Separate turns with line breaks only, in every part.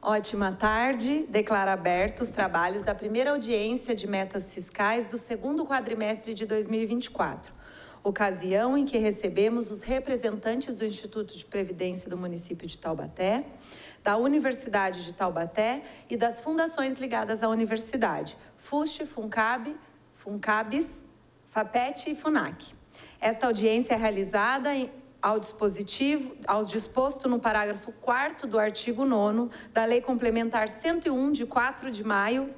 Ótima tarde. Declaro abertos os trabalhos da primeira audiência de metas fiscais do segundo quadrimestre de 2024, ocasião em que recebemos os representantes do Instituto de Previdência do município de Taubaté, da Universidade de Taubaté e das fundações ligadas à universidade, FUST, FUNCABES, FAPET e FUNAC. Esta audiência é realizada ao disposto no parágrafo 4º do artigo 9º da Lei Complementar 101, de 4 de maio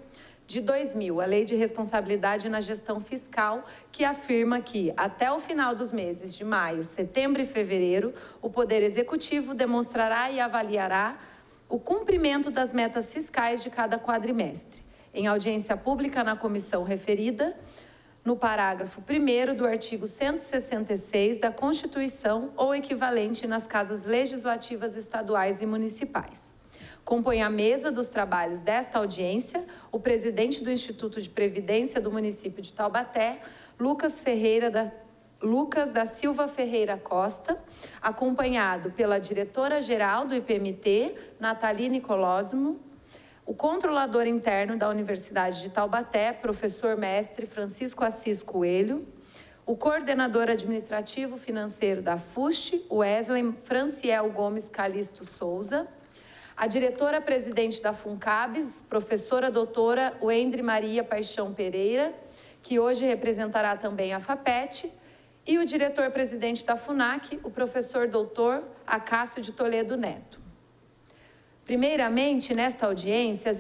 de 2000, a Lei de Responsabilidade na Gestão Fiscal, que afirma que, até o final dos meses de maio, setembro e fevereiro, o Poder Executivo demonstrará e avaliará o cumprimento das metas fiscais de cada quadrimestre. Em audiência pública na comissão referida, no parágrafo 1º do artigo 166 da Constituição ou equivalente nas casas legislativas estaduais e municipais. Compõe a mesa dos trabalhos desta audiência o presidente do Instituto de Previdência do município de Taubaté, Lucas da Silva Ferreira Costa, acompanhado pela diretora-geral do IPMT, Nathalie Colosimo, o controlador interno da Universidade de Taubaté, professor mestre Francisco Assis Coelho, o coordenador administrativo financeiro da FUST, Wesley Franciel Gomes Calisto Souza, a diretora-presidente da FUNCABES, professora doutora Wendre Maria Paixão Pereira, que hoje representará também a FAPET, e o diretor-presidente da FUNAC, o professor doutor Acácio de Toledo Neto. Primeiramente, nesta audiência,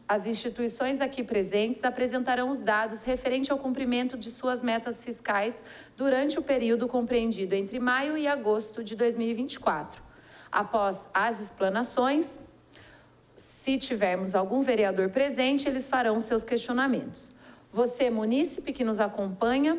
as instituições aqui presentes apresentarão os dados referentes ao cumprimento de suas metas fiscais durante o período compreendido entre maio e agosto de 2024. Após as explanações, se tivermos algum vereador presente, eles farão seus questionamentos. Você, munícipe, que nos acompanha,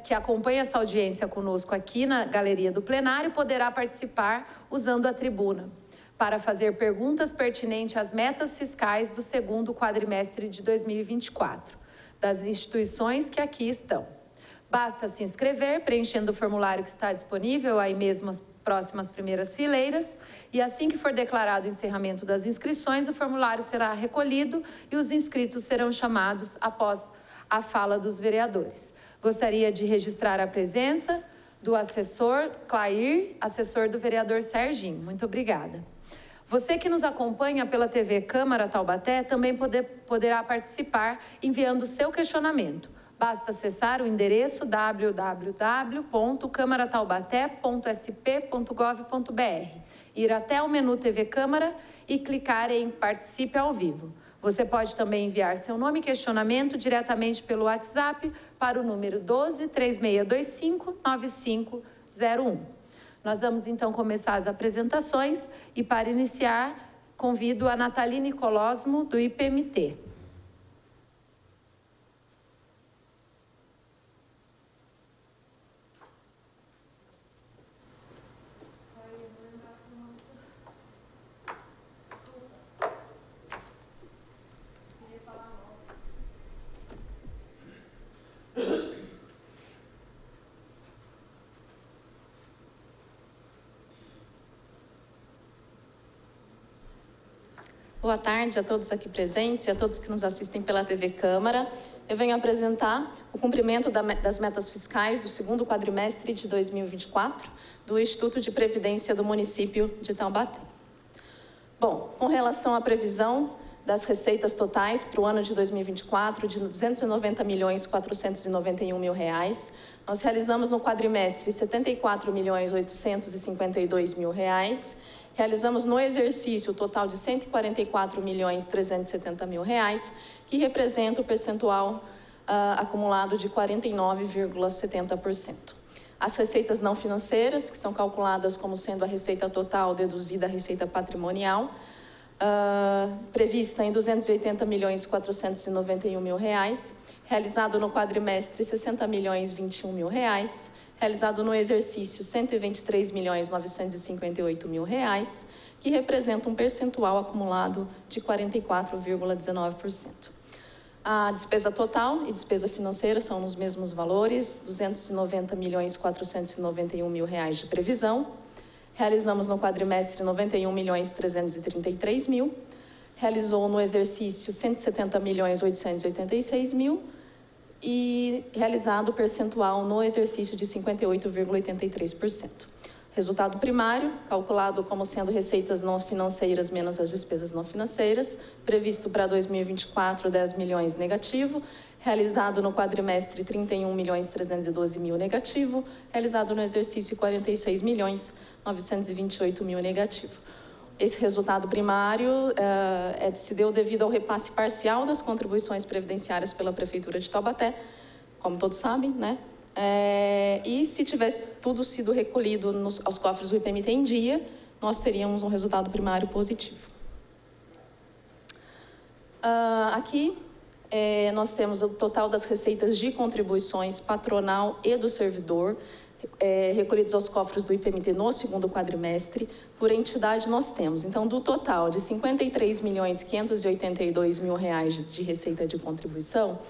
que acompanha essa audiência conosco aqui na galeria do plenário, poderá participar usando a tribuna para fazer perguntas pertinentes às metas fiscais do segundo quadrimestre de 2024, das instituições que aqui estão. Basta se inscrever, preenchendo o formulário que está disponível aí mesmo as próximas primeiras fileiras, e assim que for declarado o encerramento das inscrições, o formulário será recolhido e os inscritos serão chamados após a fala dos vereadores. Gostaria de registrar a presença do assessor Clair, assessor do vereador Serginho. Muito obrigada. Você que nos acompanha pela TV Câmara Taubaté também poderá participar enviando o seu questionamento. Basta acessar o endereço www.câmarataubaté.sp.gov.br, ir até o menu TV Câmara e clicar em Participe ao vivo. Você pode também enviar seu nome e questionamento diretamente pelo WhatsApp para o número 12-3625-9501. Nós vamos então começar as apresentações e, para iniciar, convido a Nathalie Colosimo, do IPMT.
Boa tarde a todos aqui presentes e a todos que nos assistem pela TV Câmara. Eu venho apresentar o cumprimento das metas fiscais do segundo quadrimestre de 2024 do Instituto de Previdência do município de Taubaté. Bom, com relação à previsão das receitas totais para o ano de 2024 de R$ 290.491.000, nós realizamos no quadrimestre R$ 74.852.000, realizamos no exercício o total de R$ 144.370.000, que representa o percentual acumulado de 49,70%. As receitas não financeiras, que são calculadas como sendo a receita total deduzida a receita patrimonial, prevista em R$ 280.491.000, realizado no quadrimestre R$ 60.021.000, realizado no exercício R$ 123.958.000, que representa um percentual acumulado de 44,19%. A despesa total e despesa financeira são nos mesmos valores, R$ 290.491.000 de previsão, Realizamos no quadrimestre 91.333.000, realizou no exercício 170.886.000 e realizado o percentual no exercício de 58,83%. Resultado primário, calculado como sendo receitas não financeiras menos as despesas não financeiras, previsto para 2024, 10 milhões negativo, realizado no quadrimestre 31.312.000 negativo, realizado no exercício 46.928.000 negativo. Esse resultado primário se deu devido ao repasse parcial das contribuições previdenciárias pela Prefeitura de Taubaté, como todos sabem, né? E se tivesse tudo sido recolhido aos cofres do IPMT em dia, nós teríamos um resultado primário positivo. Aqui nós temos o total das receitas de contribuições patronal e do servidor, recolhidos aos cofres do IPMT no segundo quadrimestre. Por entidade nós temos, então, do total de R$ 53.582.000 de receita de contribuição,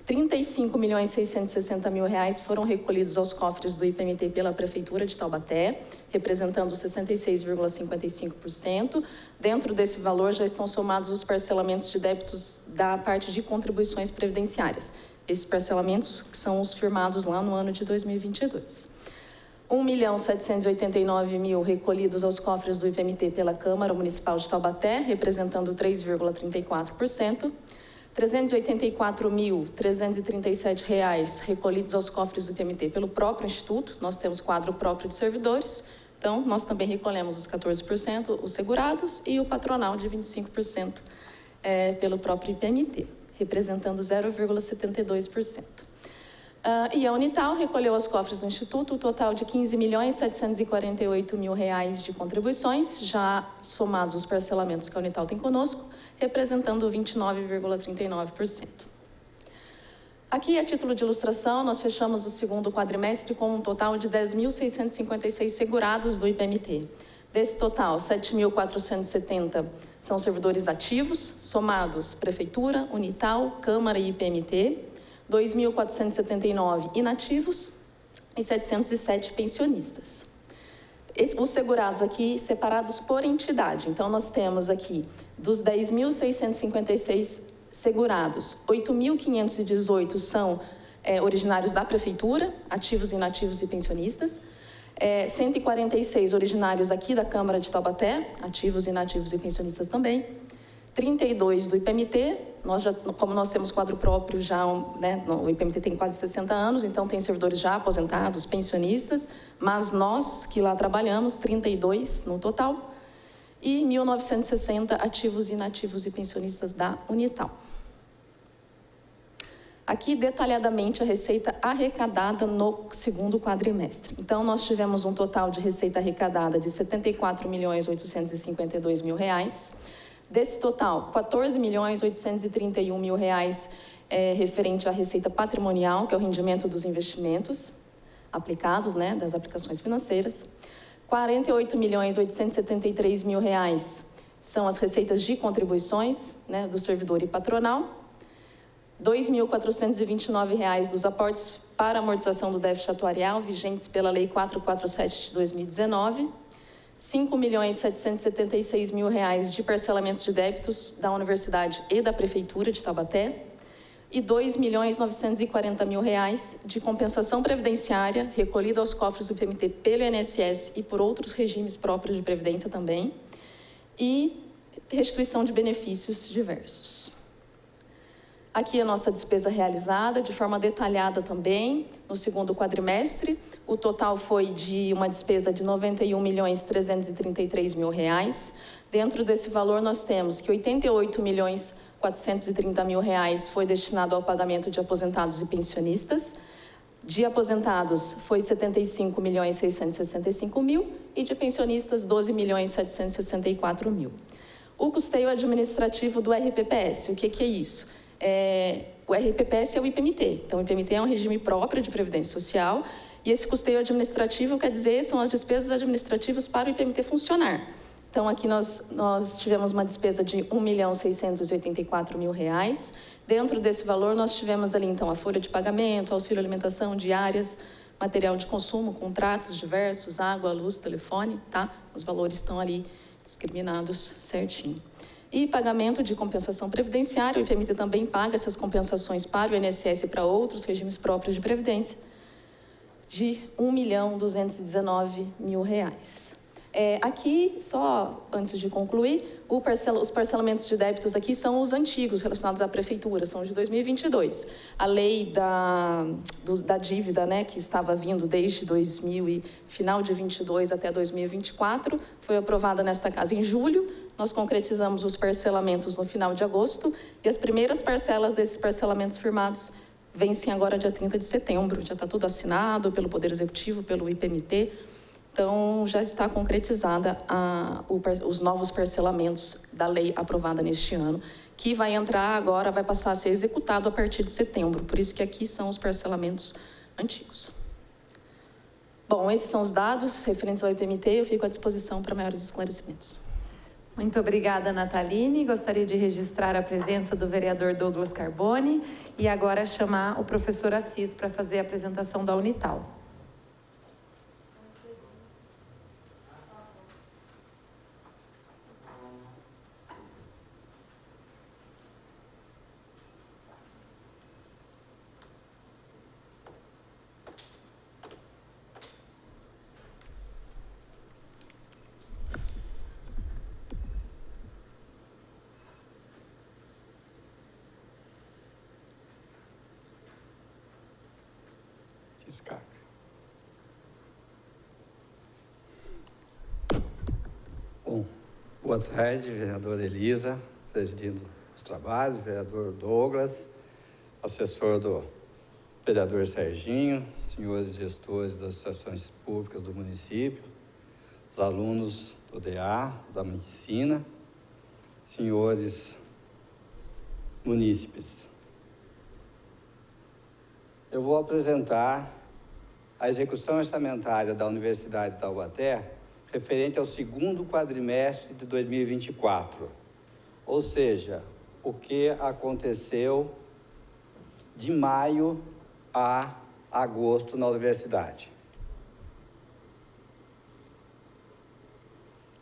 R$ 35.660.000 foram recolhidos aos cofres do IPMT pela Prefeitura de Taubaté, representando 66,55%. Dentro desse valor já estão somados os parcelamentos de débitos da parte de contribuições previdenciárias. Esses parcelamentos são os firmados lá no ano de 2022. R$ 1.789.000 recolhidos aos cofres do IPMT pela Câmara Municipal de Taubaté, representando 3,34%. R$ 384.337 recolhidos aos cofres do IPMT pelo próprio Instituto. Nós temos quadro próprio de servidores, então nós também recolhemos os 14%, os segurados, e o patronal de 25% pelo próprio IPMT, representando 0,72%. E a Unital recolheu aos cofres do Instituto o total de R$ 15.748.000 de contribuições, já somados os parcelamentos que a Unital tem conosco, representando 29,39%. Aqui, a título de ilustração, nós fechamos o segundo quadrimestre com um total de 10.656 segurados do IPMT. Desse total, 7.470 são servidores ativos, somados Prefeitura, Unital, Câmara e IPMT, 2.479 inativos e 707 pensionistas. Os segurados aqui separados por entidade. Então, nós temos aqui, dos 10.656 segurados, 8.518 são originários da Prefeitura, ativos, inativos e pensionistas. 146 originários aqui da Câmara de Taubaté, ativos, inativos e pensionistas também. 32 do IPMT, como nós temos quadro próprio já, né, o IPMT tem quase 60 anos, então tem servidores já aposentados, pensionistas, mas nós que lá trabalhamos, 32 no total, e 1.960 ativos, inativos e pensionistas da Unital. Aqui, detalhadamente, a receita arrecadada no segundo quadrimestre. Então, nós tivemos um total de receita arrecadada de R$ 74.852.000. Desse total, R$ 14.831.000 referente à receita patrimonial, que é o rendimento dos investimentos aplicados, né, das aplicações financeiras. R$ 48.873.000 são as receitas de contribuições, né, do servidor e patronal. R$ 2.429 dos aportes para amortização do déficit atuarial, vigentes pela Lei 447 de 2019. R$ 5.776.000 de parcelamentos de débitos da Universidade e da Prefeitura de Taubaté. E R$ 2.940.000 de compensação previdenciária recolhida aos cofres do IPMT pelo INSS e por outros regimes próprios de previdência também. E restituição de benefícios diversos. Aqui a nossa despesa realizada, de forma detalhada também, no segundo quadrimestre. O total foi de uma despesa de R$ 91.333.000. Dentro desse valor, nós temos que R$ 88.430.000 foi destinado ao pagamento de aposentados e pensionistas. De aposentados, foi R$ 75.665.000 e de pensionistas, R$ 12.764.000. O custeio administrativo do RPPS, o que é isso? O RPPS é o IPMT, então o IPMT é um regime próprio de previdência social e esse custeio administrativo quer dizer são as despesas administrativas para o IPMT funcionar. Então aqui nós tivemos uma despesa de R$ 1.684.000. Dentro desse valor nós tivemos ali então a folha de pagamento, auxílio alimentação, diárias, material de consumo, contratos diversos, água, luz, telefone, tá? Os valores estão ali discriminados certinho. E pagamento de compensação previdenciária, o IPMT também paga essas compensações para o INSS e para outros regimes próprios de previdência, de R$ 1.219.000. Aqui, só antes de concluir, os parcelamentos de débitos aqui são os antigos relacionados à prefeitura, são de 2022. A lei da dívida, né, que estava vindo desde final de 22 até 2024, foi aprovada nesta casa em julho. Nós concretizamos os parcelamentos no final de agosto e as primeiras parcelas desses parcelamentos firmados vencem agora dia 30 de setembro. Já está tudo assinado pelo Poder Executivo, pelo IPMT. Então, já está concretizada os novos parcelamentos da lei aprovada neste ano, que vai entrar agora, vai passar a ser executado a partir de setembro. Por isso que aqui são os parcelamentos antigos. Bom, esses são os dados referentes ao IPMT. Eu fico à disposição para maiores esclarecimentos.
Muito obrigada, Nataline. Gostaria de registrar a presença do vereador Douglas Carboni e agora chamar o professor Assis para fazer a apresentação da Unital.
Bom, boa tarde, vereadora Elisa, presidindo os trabalhos, vereador Douglas, assessor do vereador Serginho, senhores gestores das associações públicas do município, os alunos do DA, da medicina, senhores munícipes. Eu vou apresentar a execução orçamentária da Universidade de Taubaté referente ao segundo quadrimestre de 2024, ou seja, o que aconteceu de maio a agosto na universidade.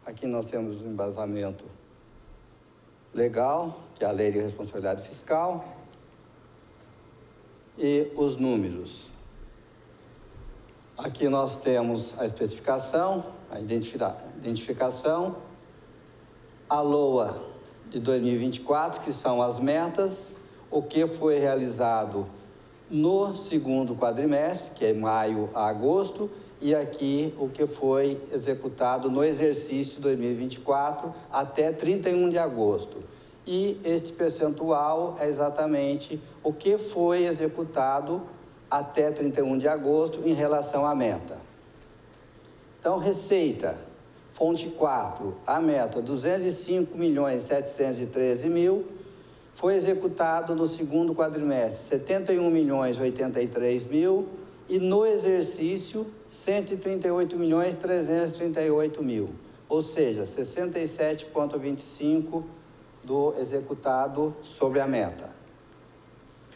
Aqui nós temos um embasamento legal, que é a Lei de Responsabilidade Fiscal, e os números. Aqui nós temos a especificação, a identificação, a LOA de 2024, que são as metas, o que foi realizado no segundo quadrimestre, que é maio a agosto, e aqui o que foi executado no exercício 2024 até 31 de agosto. E este percentual é exatamente o que foi executado até 31 de agosto em relação à meta. Então, receita, fonte 4, a meta 205.713.000, foi executado no segundo quadrimestre 71.083.000 e no exercício 138.338.000, ou seja, 67,25% do executado sobre a meta.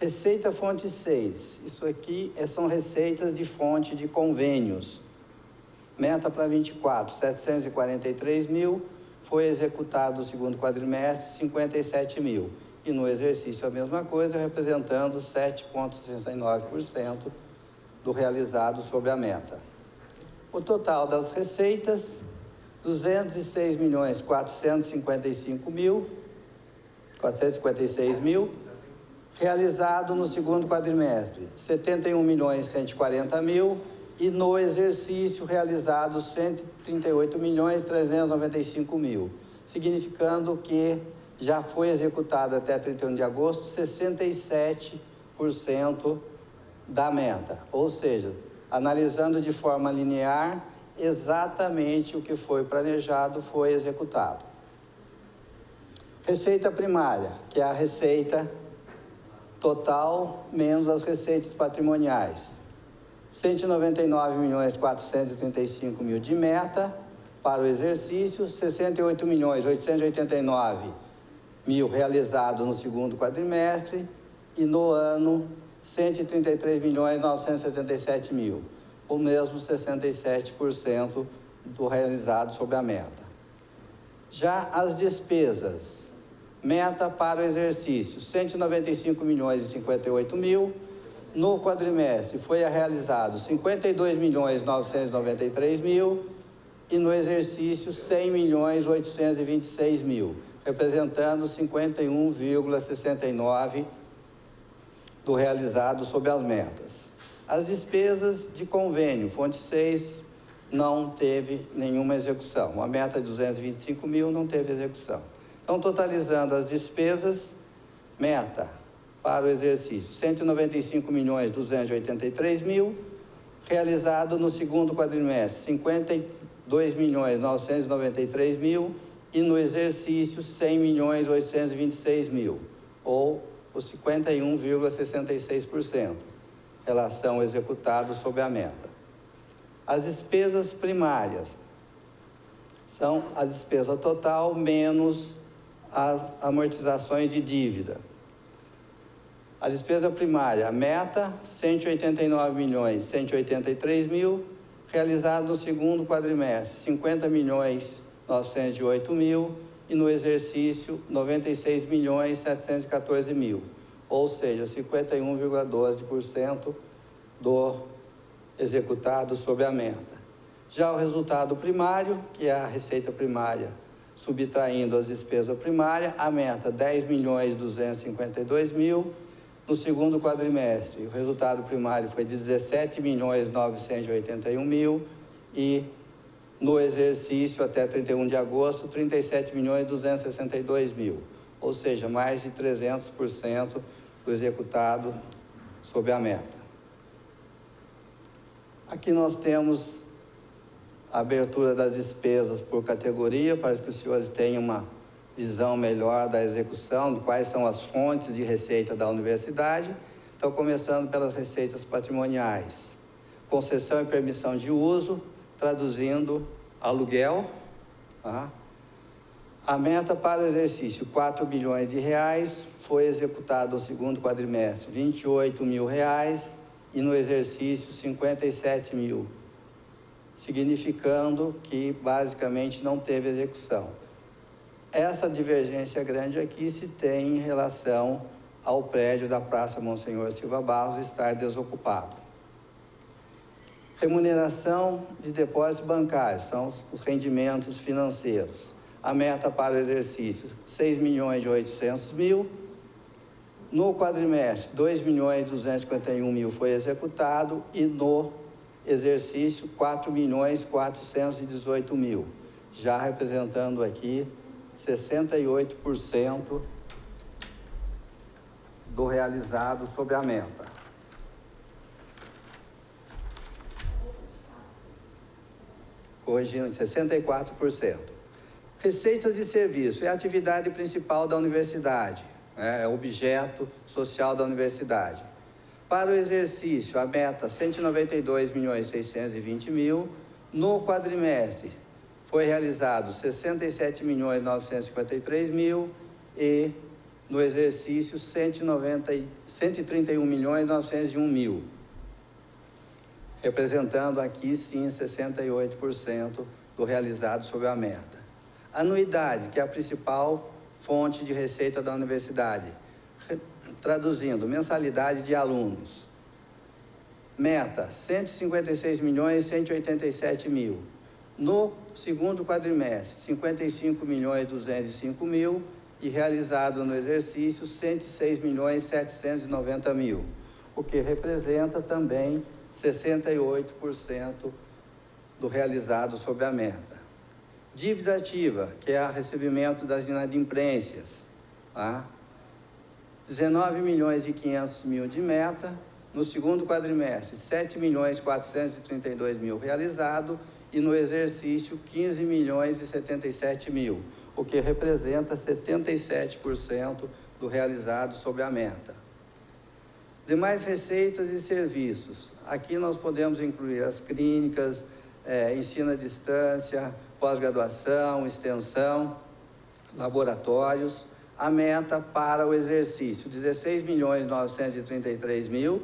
Receita fonte 6, isso aqui são receitas de fonte de convênios. Meta para 24, 743.000, foi executado no segundo quadrimestre 57.000. E no exercício a mesma coisa, representando 7,69% do realizado sobre a meta. O total das receitas, 206.456.000, realizado no segundo quadrimestre, 71.140.000, e no exercício realizado 138.395.000, significando que já foi executado até 31 de agosto 67% da meta, ou seja, analisando de forma linear, exatamente o que foi planejado foi executado. Receita primária, que é a receita total menos as receitas patrimoniais. 199.435.000 de meta para o exercício, 68.889.000 realizado no segundo quadrimestre e no ano 133.977.000. ou mesmo 67% do realizado sobre a meta. Já as despesas, meta para o exercício, 195 milhões e 58 mil, no quadrimestre foi realizado 52 milhões 993 mil e no exercício 100 milhões 826 mil, representando 51,69% do realizado sobre as metas. As despesas de convênio, fonte 6, não teve nenhuma execução. A meta de 225 mil não teve execução. Então, totalizando as despesas, meta para o exercício, 195 milhões 283 mil, realizado no segundo quadrimestre, 52 milhões 993 mil, e no exercício, 100 milhões 826 mil, ou os 51,66%, relação executado sobre a meta. As despesas primárias são a despesa total menos as amortizações de dívida. A despesa primária, a meta, 189 milhões 183 mil, realizado no segundo quadrimestre, 50 milhões 908 mil, e no exercício, 96 milhões 714 mil, ou seja, 51,12% do executado sobre a meta. Já o resultado primário, que é a receita primária, subtraindo as despesas primárias, a meta 10 milhões 252 mil, no segundo quadrimestre, o resultado primário foi 17 milhões 981 mil e no exercício até 31 de agosto, 37 milhões 262 mil, ou seja, mais de 300% do executado sobre a meta. Aqui nós temos a abertura das despesas por categoria, para que os senhores tenham uma visão melhor da execução, de quais são as fontes de receita da universidade. Então, começando pelas receitas patrimoniais. Concessão e permissão de uso, traduzindo aluguel. Tá? A meta para o exercício, 4 bilhões de reais, foi executado no segundo quadrimestre, 28 mil reais, e no exercício 57 mil, significando que basicamente não teve execução. Essa divergência grande aqui se tem em relação ao prédio da Praça Monsenhor Silva Barros estar desocupado. Remuneração de depósitos bancários, são os rendimentos financeiros. A meta para o exercício, 6 milhões e 800 mil. No quadrimestre, 2 milhões e 251 mil foi executado e no exercício, 4 milhões e 418 mil, já representando aqui 68% do realizado sobre a meta. Corrigindo, 64%. Receitas de serviço é a atividade principal da universidade. É objeto social da universidade. Para o exercício, a meta 192 milhões 620 mil. No quadrimestre, foi realizado 67 milhões 953 mil e no exercício 131 milhões 901 mil, representando aqui sim 68% do realizado sobre a meta. Anuidade, que é a principal fonte de receita da universidade, traduzindo, mensalidade de alunos. Meta, 156 milhões 187 mil. No segundo quadrimestre, 55 milhões 205 mil e realizado no exercício 106 milhões 790 mil, o que representa também 68% do realizado sobre a meta. Dívida ativa, que é o recebimento das inadimplências, tá? 19 milhões e 500 mil de meta, no segundo quadrimestre, 7 milhões 432 mil realizado e no exercício 15 milhões e 77 mil, o que representa 77% do realizado sobre a meta. Demais receitas e serviços, aqui nós podemos incluir as clínicas, ensino à distância, pós-graduação, extensão, laboratórios. A meta para o exercício, 16 milhões 933 mil,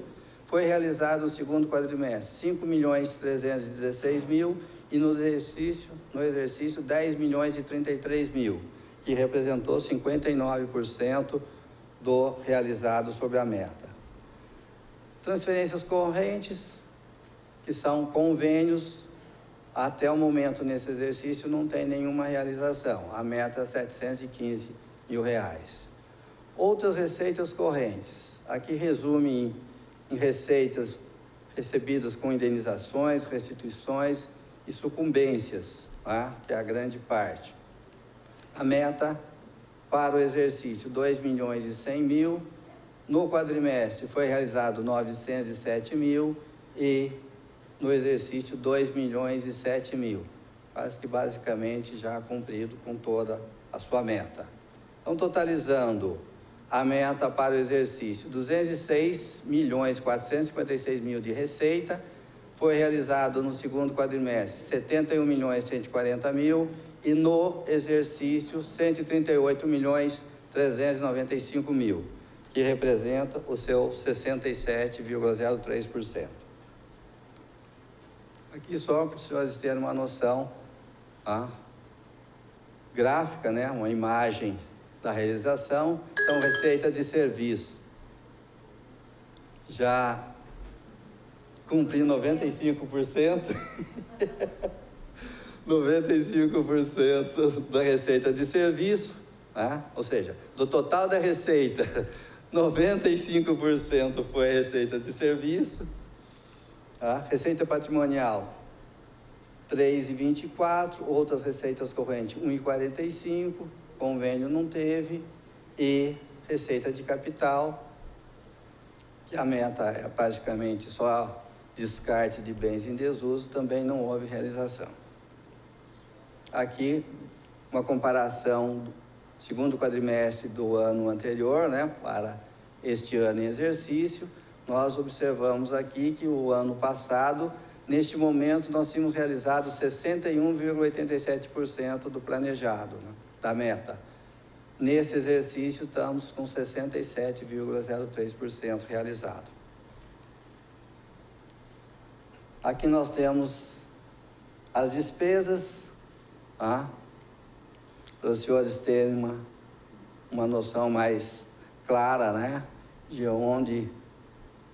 foi realizado no segundo quadrimestre 5.316.000 e no exercício 10.033.000, que representou 59% do realizado sobre a meta. Transferências correntes, que são convênios, até o momento nesse exercício não tem nenhuma realização. A meta é R$715 mil. Outras receitas correntes, aqui resume em receitas recebidas com indenizações, restituições e sucumbências, tá? Que é a grande parte. A meta para o exercício, 2.100.000, no quadrimestre foi realizado 907.000 e no exercício 2.007.000, quase que basicamente já cumprido com toda a sua meta. Então, totalizando a meta para o exercício, 206.456.000 de receita, foi realizado no segundo quadrimestre 71.140.000 e no exercício 138.395.000, que representa o seu 67,03%. Aqui só para os senhores terem uma noção gráfica, né? Uma imagem da realização. Então, receita de serviço. Já cumpri 95%, 95% da receita de serviço, né? Ou seja, do total da receita, 95% foi receita de serviço. Tá? Receita patrimonial, 3,24, outras receitas correntes, 1,45, convênio não teve, e receita de capital, que a meta é praticamente só descarte de bens em desuso, também não houve realização. Aqui, uma comparação do segundo quadrimestre do ano anterior, né, para este ano em exercício. Nós observamos aqui que o ano passado, neste momento, nós tínhamos realizado 61,87% do planejado, né, da meta. Nesse exercício, estamos com 67,03% realizado. Aqui nós temos as despesas, tá? Para os senhores terem uma noção mais clara, né, de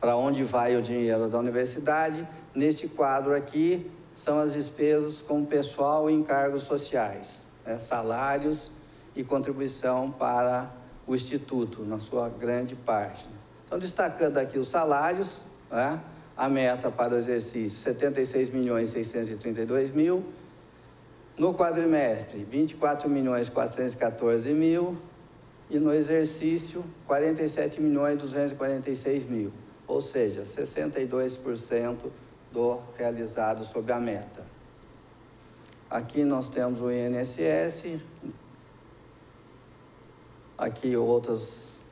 para onde vai o dinheiro da universidade. Neste quadro aqui são as despesas com pessoal e encargos sociais, né, salários e contribuição para o Instituto, na sua grande parte. Então, destacando aqui os salários, né, a meta para o exercício, 76.632.000, no quadrimestre, 24.414.000, e no exercício, 47.246.000, ou seja, 62% do realizado sob a meta. Aqui nós temos o INSS, aqui outras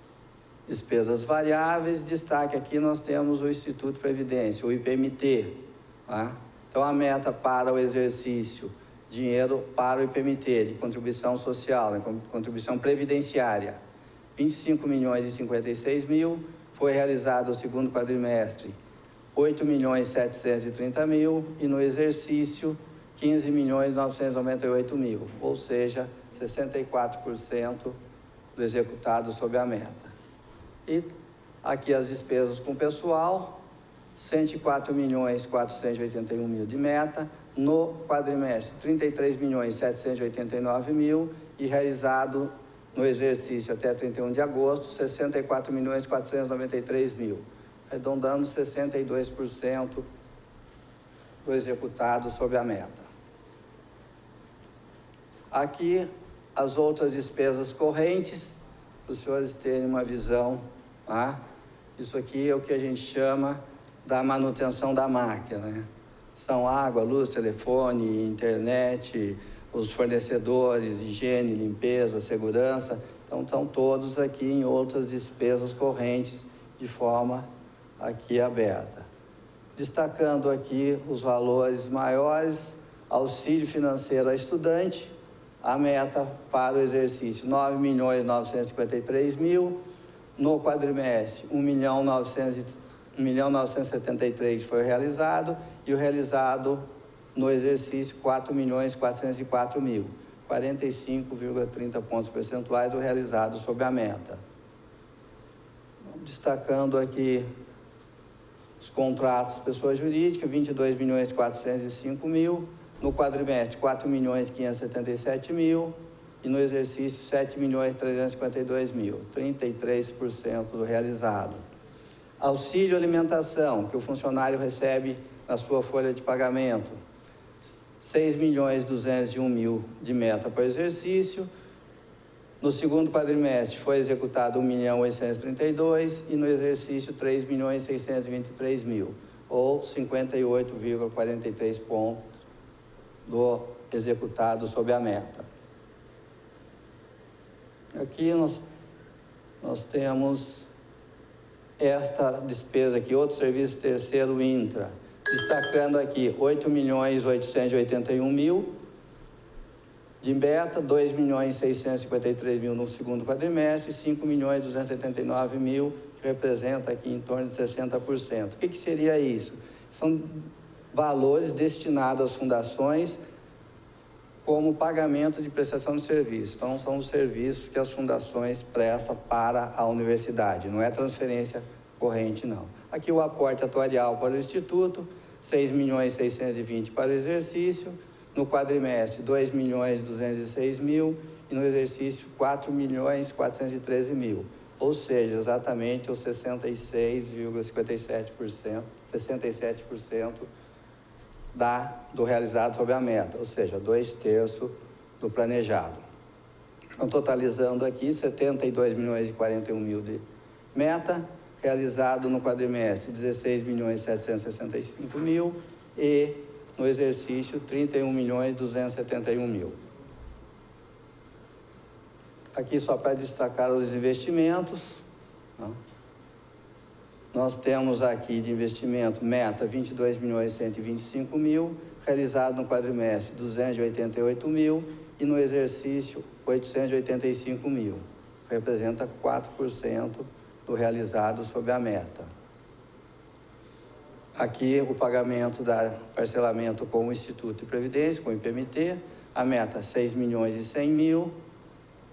despesas variáveis. Destaque aqui nós temos o Instituto de Previdência, o IPMT. Tá? Então, a meta para o exercício, dinheiro para o IPMT, de contribuição social, né, contribuição previdenciária, 25.056.000, foi realizado o segundo quadrimestre, 8.730.000, e no exercício, 15.998.000, ou seja, 64% do executado sob a meta. E aqui as despesas com pessoal, 104.481.000 de meta, no quadrimestre 33.789.000 e realizado no exercício até 31 de agosto 64.493.000, arredondando 62% do executado sob a meta. Aqui as outras despesas correntes, para os senhores terem uma visão, tá? Isso aqui é o que a gente chama da manutenção da máquina, né? São água, luz, telefone, internet, os fornecedores, higiene, limpeza, segurança. Então, estão todos aqui em outras despesas correntes de forma aqui aberta. Destacando aqui os valores maiores, auxílio financeiro a estudante, a meta para o exercício 9.953.000, no quadrimestre 1.900.000 1.973.000 foi realizado e o realizado no exercício 4.404.000, 45,30 pontos percentuais o realizado sob a meta. Destacando aqui os contratos pessoa jurídica, 22.405.000, no quadrimestre 4.577.000 e no exercício 7.352.000, 33% do realizado. Auxílio alimentação, que o funcionário recebe na sua folha de pagamento, 6.201.000 de meta para o exercício. No segundo quadrimestre foi executado 1.832.000 e no exercício 3.623.000, ou 58,43 pontos do executado sob a meta. Aqui nós temos esta despesa aqui, outro serviço terceiro intra, destacando aqui 8.881.000 de meta, 2.653.000 no segundo quadrimestre e 5.279.000, que representa aqui em torno de 60%. O que seria isso? São valores destinados às fundações como pagamento de prestação de serviço. Então, são os serviços que as fundações prestam para a universidade, não é transferência corrente, não. Aqui o aporte atuarial para o Instituto, 6.620.000 para o exercício, no quadrimestre 2.206.000 e no exercício 4.413.000, ou seja, exatamente os 66,57%, 67% do realizado sob a meta, ou seja, 2/3 do planejado. Então, totalizando aqui 72.041.000 de meta, realizado no quadrimestre 16.765.000 e no exercício 31.271.000. Aqui só para destacar os investimentos, nós temos aqui de investimento meta 22.125.000, realizado no quadrimestre 288.000 e no exercício 885.000, representa 4% do realizado sob a meta. Aqui o pagamento da parcelamento com o Instituto de Previdência, com o IPMT, a meta 6.100.000,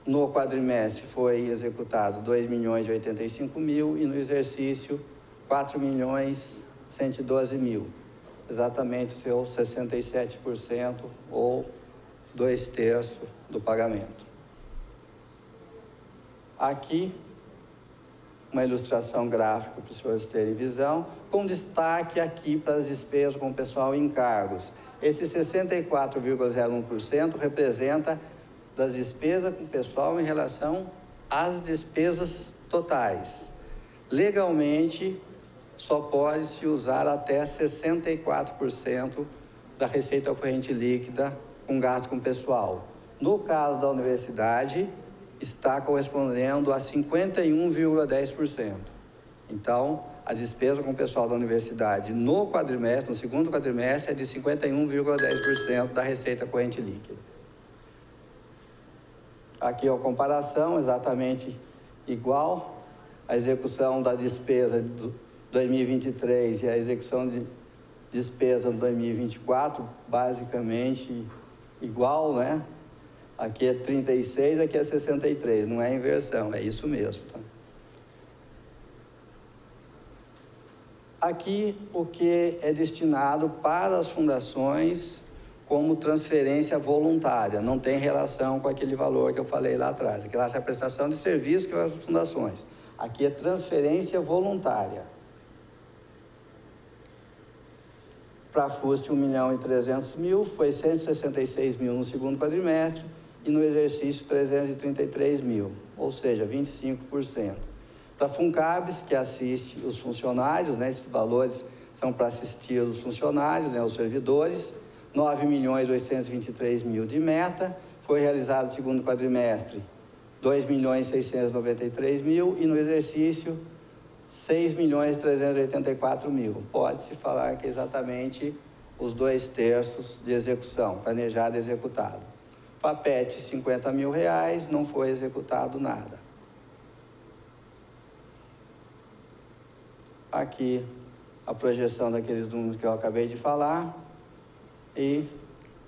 no quadrimestre foi executado 2.085.000 e no exercício 4.112.000, exatamente o seu 67% ou 2/3 do pagamento. Aqui uma ilustração gráfica para os senhores terem visão, com destaque aqui para as despesas com pessoal em encargos. Esse 64,01% representa das despesas com pessoal em relação às despesas totais. Legalmente, só pode-se usar até 64% da receita corrente líquida com gasto com pessoal. No caso da universidade, está correspondendo a 51,10%. Então, a despesa com o pessoal da universidade no quadrimestre, no segundo quadrimestre, é de 51,10% da receita corrente líquida. Aqui a comparação, exatamente igual, a execução da despesa de 2023 e a execução de despesa de 2024, basicamente igual, né? Aqui é 36, aqui é 63, não é inversão, é isso mesmo. Tá? Aqui o que é destinado para as fundações como transferência voluntária, não tem relação com aquele valor que eu falei lá atrás. Aqui lá é a prestação de serviço que as fundações. Aqui é transferência voluntária. Para a FUST, 1.300.000, foi 166.000 no segundo quadrimestre e no exercício 333.000, ou seja, 25%. Para a FUNCABS, que assiste os funcionários, né, esses valores são para assistir os funcionários, né, os servidores, 9.823.000 de meta, foi realizado no segundo quadrimestre 2.693.000 e no exercício 6.384.000. Pode-se falar que é exatamente os 2/3 de execução, planejado e executado. PAPET, R$50.000, não foi executado nada. aqui a projeção daqueles números que eu acabei de falar. E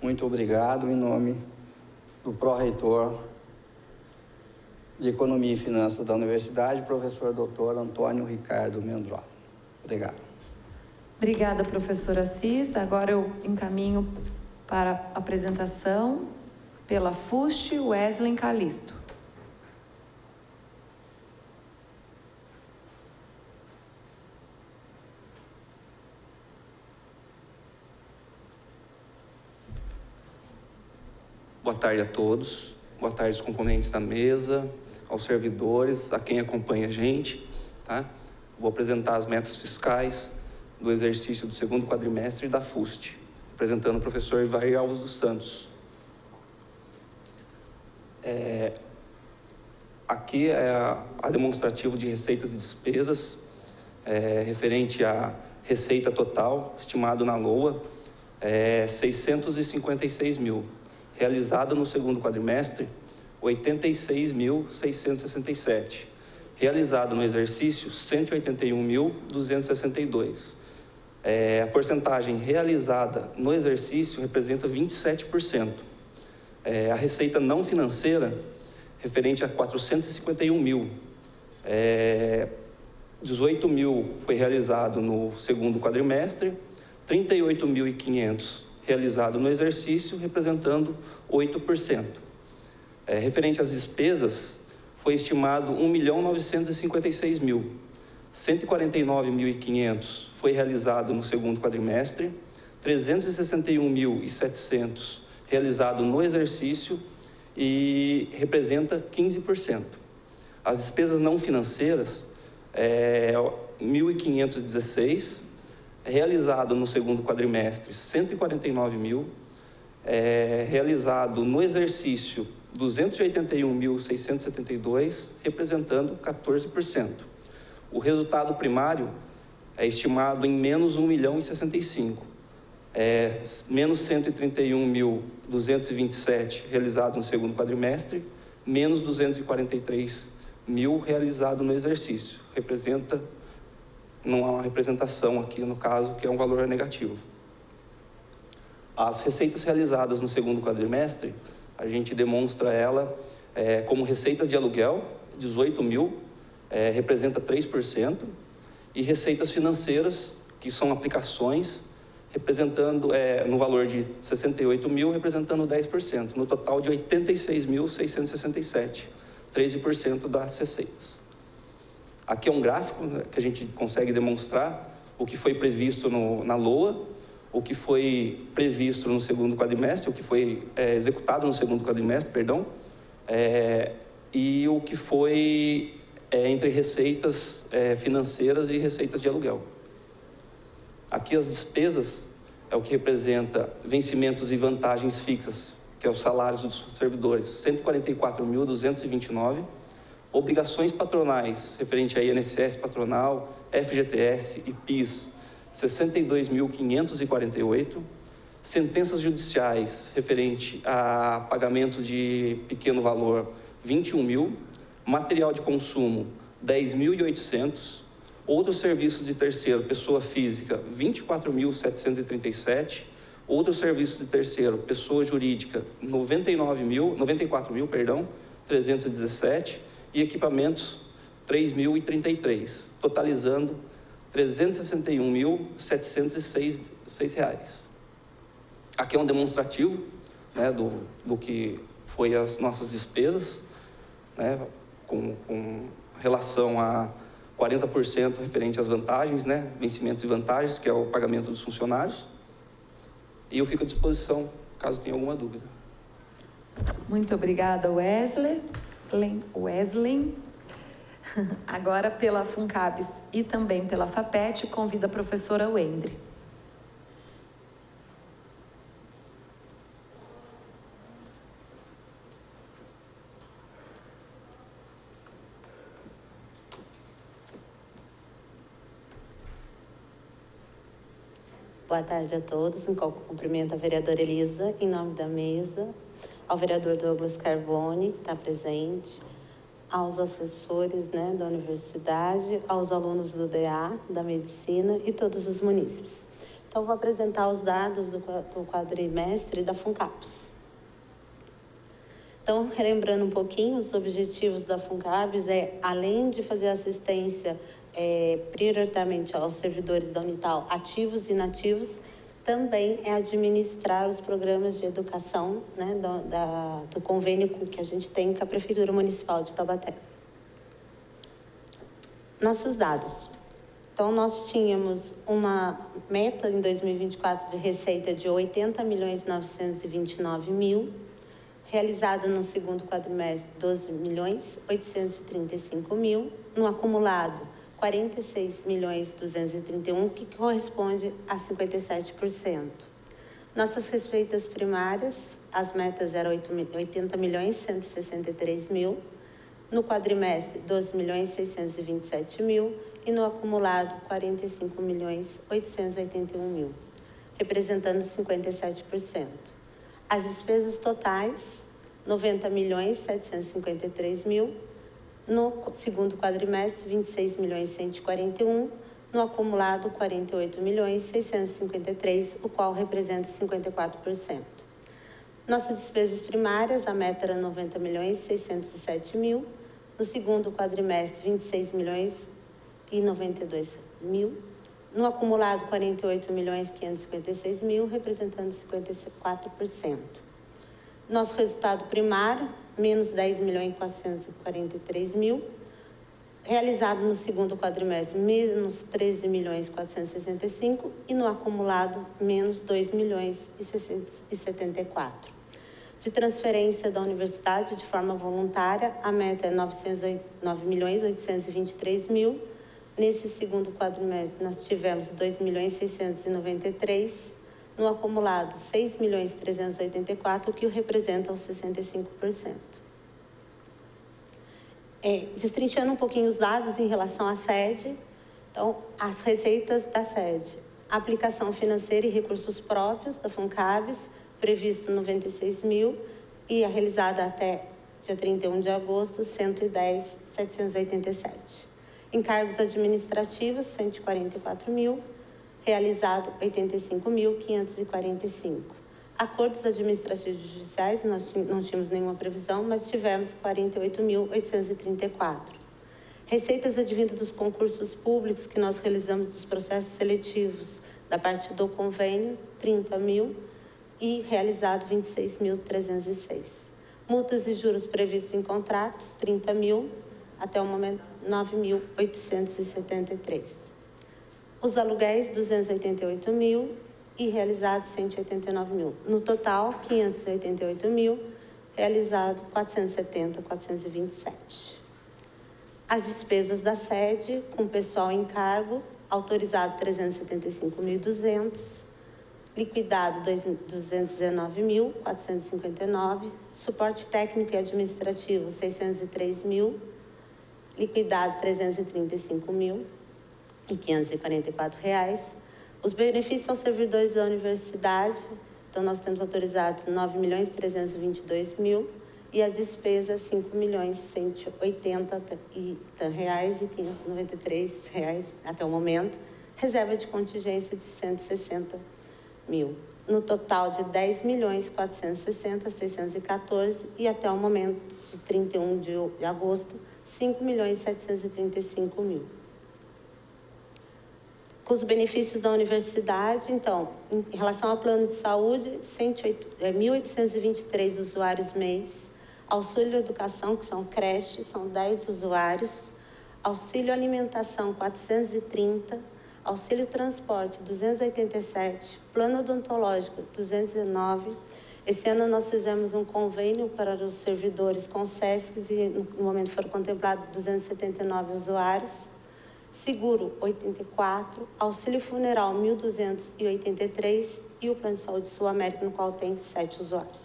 muito obrigado em nome do pró-reitor de Economia e Finanças da Universidade, professor Dr. Antônio Ricardo Mendrola. Obrigado.
Obrigada, professor Assis. Agora eu encaminho para a apresentação pela FUST, Wesley Calisto.
Boa tarde a todos, boa tarde aos componentes da mesa, aos servidores, a quem acompanha a gente, tá? Vou apresentar as metas fiscais do exercício do segundo quadrimestre da FUST, apresentando o professor Ivair Alves dos Santos. Aqui é a demonstrativo de receitas e despesas, referente à receita total, estimado na LOA, 656 mil. Realizada no segundo quadrimestre, 86.667. Realizado no exercício, 181.262. A porcentagem realizada no exercício representa 27%. A receita não financeira, referente a 451 mil. 18 mil foi realizado no segundo quadrimestre, 38.500 realizado no exercício, representando 8%. Referente às despesas, foi estimado 1.956.000. 149.500 foi realizado no segundo quadrimestre, 361.700 realizado no exercício e representa 15%. As despesas não financeiras, 1.516, realizado no segundo quadrimestre, 149 mil, realizado no exercício, 281.672, representando 14%. O resultado primário é estimado em menos 1.065, menos 131.227 realizado no segundo quadrimestre, menos 243 mil realizado no exercício. Representa, não há uma representação aqui no caso, que é um valor negativo. As receitas realizadas no segundo quadrimestre, a gente demonstra ela como receitas de aluguel, 18 mil, representa 3%, e receitas financeiras, que são aplicações, representando, no valor de 68 mil, representando 10%, no total de 86.667, 13% das receitas. Aqui é um gráfico, né, que a gente consegue demonstrar o que foi previsto na LOA, o que foi previsto no segundo quadrimestre, o que foi executado no segundo quadrimestre, perdão, e o que foi entre receitas financeiras e receitas de aluguel. Aqui as despesas é o que representa vencimentos e vantagens fixas, que é os salários dos servidores, 144.229, obrigações patronais, referente a INSS patronal, FGTS e PIS, 62.548, sentenças judiciais, referente a pagamentos de pequeno valor, 21 mil, material de consumo, 10.800, outros serviços de terceiro, pessoa física, 24.737, outros serviços de terceiro, pessoa jurídica, 317, e equipamentos, 3.033, totalizando R$ 361.706. Aqui é um demonstrativo, né, do que foi as nossas despesas, né, com relação a 40% referente às vantagens, né, vencimentos e vantagens, que é o pagamento dos funcionários. E eu fico à disposição, caso tenha alguma dúvida.
Muito obrigada, Wesley. Agora, pela FUNCABS e também pela FAPET, convido a professora Wendre.
Boa tarde a todos. Cumprimento a vereadora Elisa, em nome da mesa, ao vereador Douglas Carbone, que está presente, aos assessores, né, da universidade, aos alunos do DA, da medicina e todos os munícipes. Então, vou apresentar os dados do quadrimestre da FUNCAPES. Então, relembrando um pouquinho, os objetivos da FUNCAPES além de fazer assistência prioritariamente aos servidores da Unital ativos e inativos, também é administrar os programas de educação, né, do convênio que a gente tem com a Prefeitura Municipal de Taubaté. Nossos dados. Então, nós tínhamos uma meta em 2024 de receita de 80.929.000, realizada no segundo quadrimestre 12.835.000, no acumulado 46.231.000, que corresponde a 57%. Nossas receitas primárias, as metas eram 80.163.000, no quadrimestre 12.627.000 e no acumulado 45.881.000, representando 57%. As despesas totais, 90.753.000, no segundo quadrimestre, 26.141.000, no acumulado, 48.653.000, o qual representa 54%. Nossas despesas primárias, a meta era 90.607.000, no segundo quadrimestre, 26.092.000, no acumulado, 48.556.000, representando 54%. Nosso resultado primário, menos 10.443.000, realizado no segundo quadrimestre, menos 13.465.000 e no acumulado, menos 2.074.000. De transferência da universidade de forma voluntária, a meta é 9.823.000. Nesse segundo quadrimestre, nós tivemos 2.693.000, no acumulado 6.384.000, o que representa os 65%. Destrinchando um pouquinho os dados em relação à sede, então, as receitas da sede. Aplicação financeira e recursos próprios da FUNCAPES, previsto 96.000 e a realizada até dia 31 de agosto, 110.787. Encargos administrativos, 144.000, realizado 85.545. Acordos administrativos e judiciais, nós não tínhamos nenhuma previsão, mas tivemos 48.834. Receitas advindas dos concursos públicos que nós realizamos dos processos seletivos da parte do convênio, 30.000 e realizado 26.306. Multas e juros previstos em contratos, 30.000, até o momento 9.873. Os aluguéis, 288.000 e realizados 189.000. No total, 588.000, realizado 427. As despesas da sede, com pessoal em cargo, autorizado 375.200, liquidado 219.459, suporte técnico e administrativo 603.000, liquidado 335.544 reais. Os benefícios aos servidores da universidade, então nós temos autorizados 9.322.000 e a despesa 5.180.593 reais até o momento, reserva de contingência de 160.000. No total de 10.460.614 e até o momento de 31 de agosto, 5.735.000. Com os benefícios da universidade, então, em relação ao plano de saúde, 1.823 usuários mês, auxílio educação, que são creches, são 10 usuários, auxílio alimentação, 430, auxílio transporte, 287, plano odontológico, 219. Esse ano nós fizemos um convênio para os servidores com SESC e no momento foram contemplados 279 usuários. Seguro, 84, auxílio funeral, 1.283 e o plano de saúde Sul América, no qual tem 7 usuários.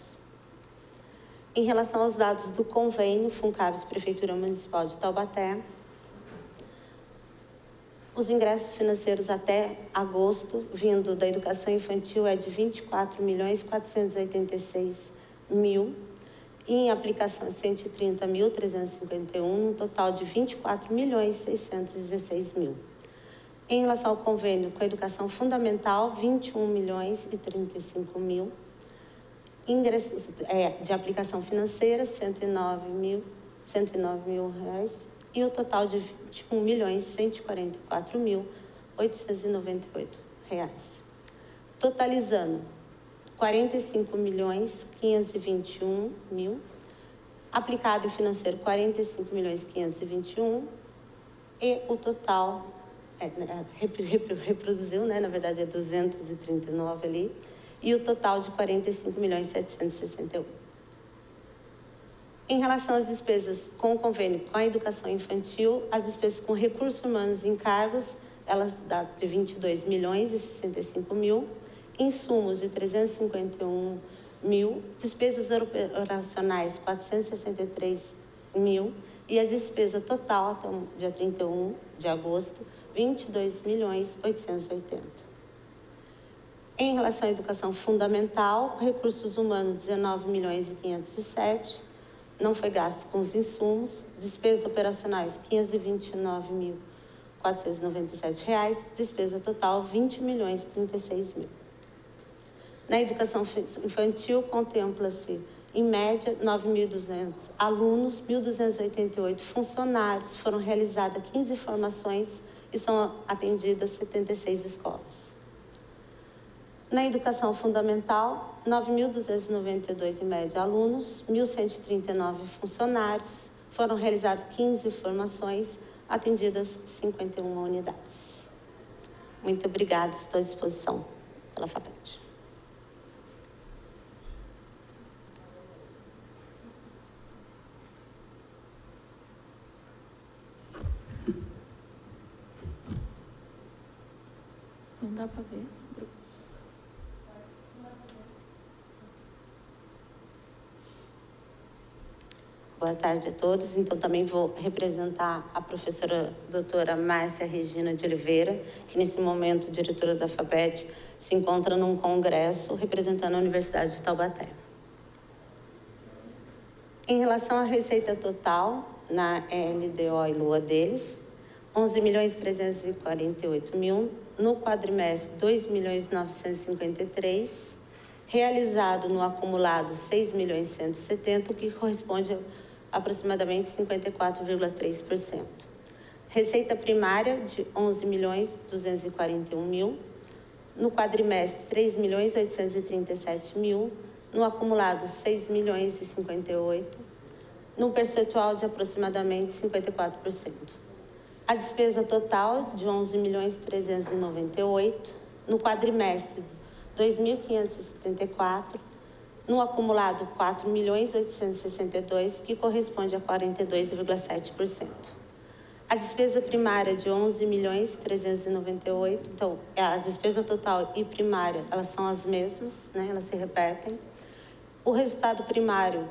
Em relação aos dados do convênio, FUNCAPES, Prefeitura Municipal de Taubaté, os ingressos financeiros até agosto, vindo da educação infantil, é de 24.486.000 Em aplicação, 130.351, um total de 24.616.000. Em relação ao convênio com a educação fundamental, 21.035.000. Ingressos de aplicação financeira, 109 mil reais. E o total de 21.144.898 reais. Totalizando 45.521.000, aplicado em financeiro 45.521.000 e o total reproduziu, né? Na verdade é 239 ali, e o total de 45.761.000. Em relação às despesas com o convênio com a educação infantil, as despesas com recursos humanos e encargos, elas dão de 22.065.000, insumos de 351.000, despesas operacionais 463.000 e a despesa total até o dia 31 de agosto, 22.880.000. Em relação à educação fundamental, recursos humanos 19.507.000, não foi gasto com os insumos, despesas operacionais 529.497 reais, despesa total 20.036.000. Na educação infantil, contempla-se, em média, 9.200 alunos, 1.288 funcionários, foram realizadas 15 formações e são atendidas 76 escolas. Na educação fundamental, 9.292 em média alunos, 1.139 funcionários, foram realizadas 15 formações, atendidas 51 unidades. Muito obrigada, estou à disposição pela FAPET.
Não dá para ver.
Boa tarde a todos. Então, também vou representar a professora doutora Márcia Regina de Oliveira, que nesse momento, diretora da FAPET, se encontra num congresso representando a Universidade de Taubaté. Em relação à receita total, na LDO e LUA deles, 11.348.000, no quadrimestre 2.953.000, realizado no acumulado 6.170.000, o que corresponde a aproximadamente 54,3%. Receita primária de 11.241.000, no quadrimestre 3.837.000, no acumulado 6.058.000, num percentual de aproximadamente 54%. A despesa total de 11.398.000, no quadrimestre 2.574, no acumulado 4.862.000, que corresponde a 42,7%. A despesa primária de 11.398.000, então, a despesa total e primária, elas são as mesmas, né? Elas se repetem. O resultado primário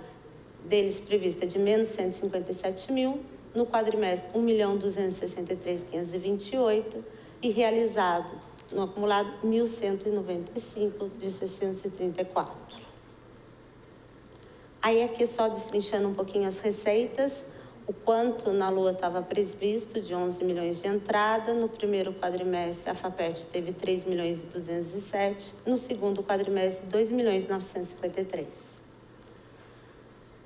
deles previsto é de menos 157.000, no quadrimestre 1.263.528 e realizado no acumulado 1.195 de 634. Aí aqui só destrinchando um pouquinho as receitas, o quanto na LUA estava previsto de 11 milhões de entrada, no primeiro quadrimestre a FAPET teve 3.207.000, no segundo quadrimestre 2.953.000.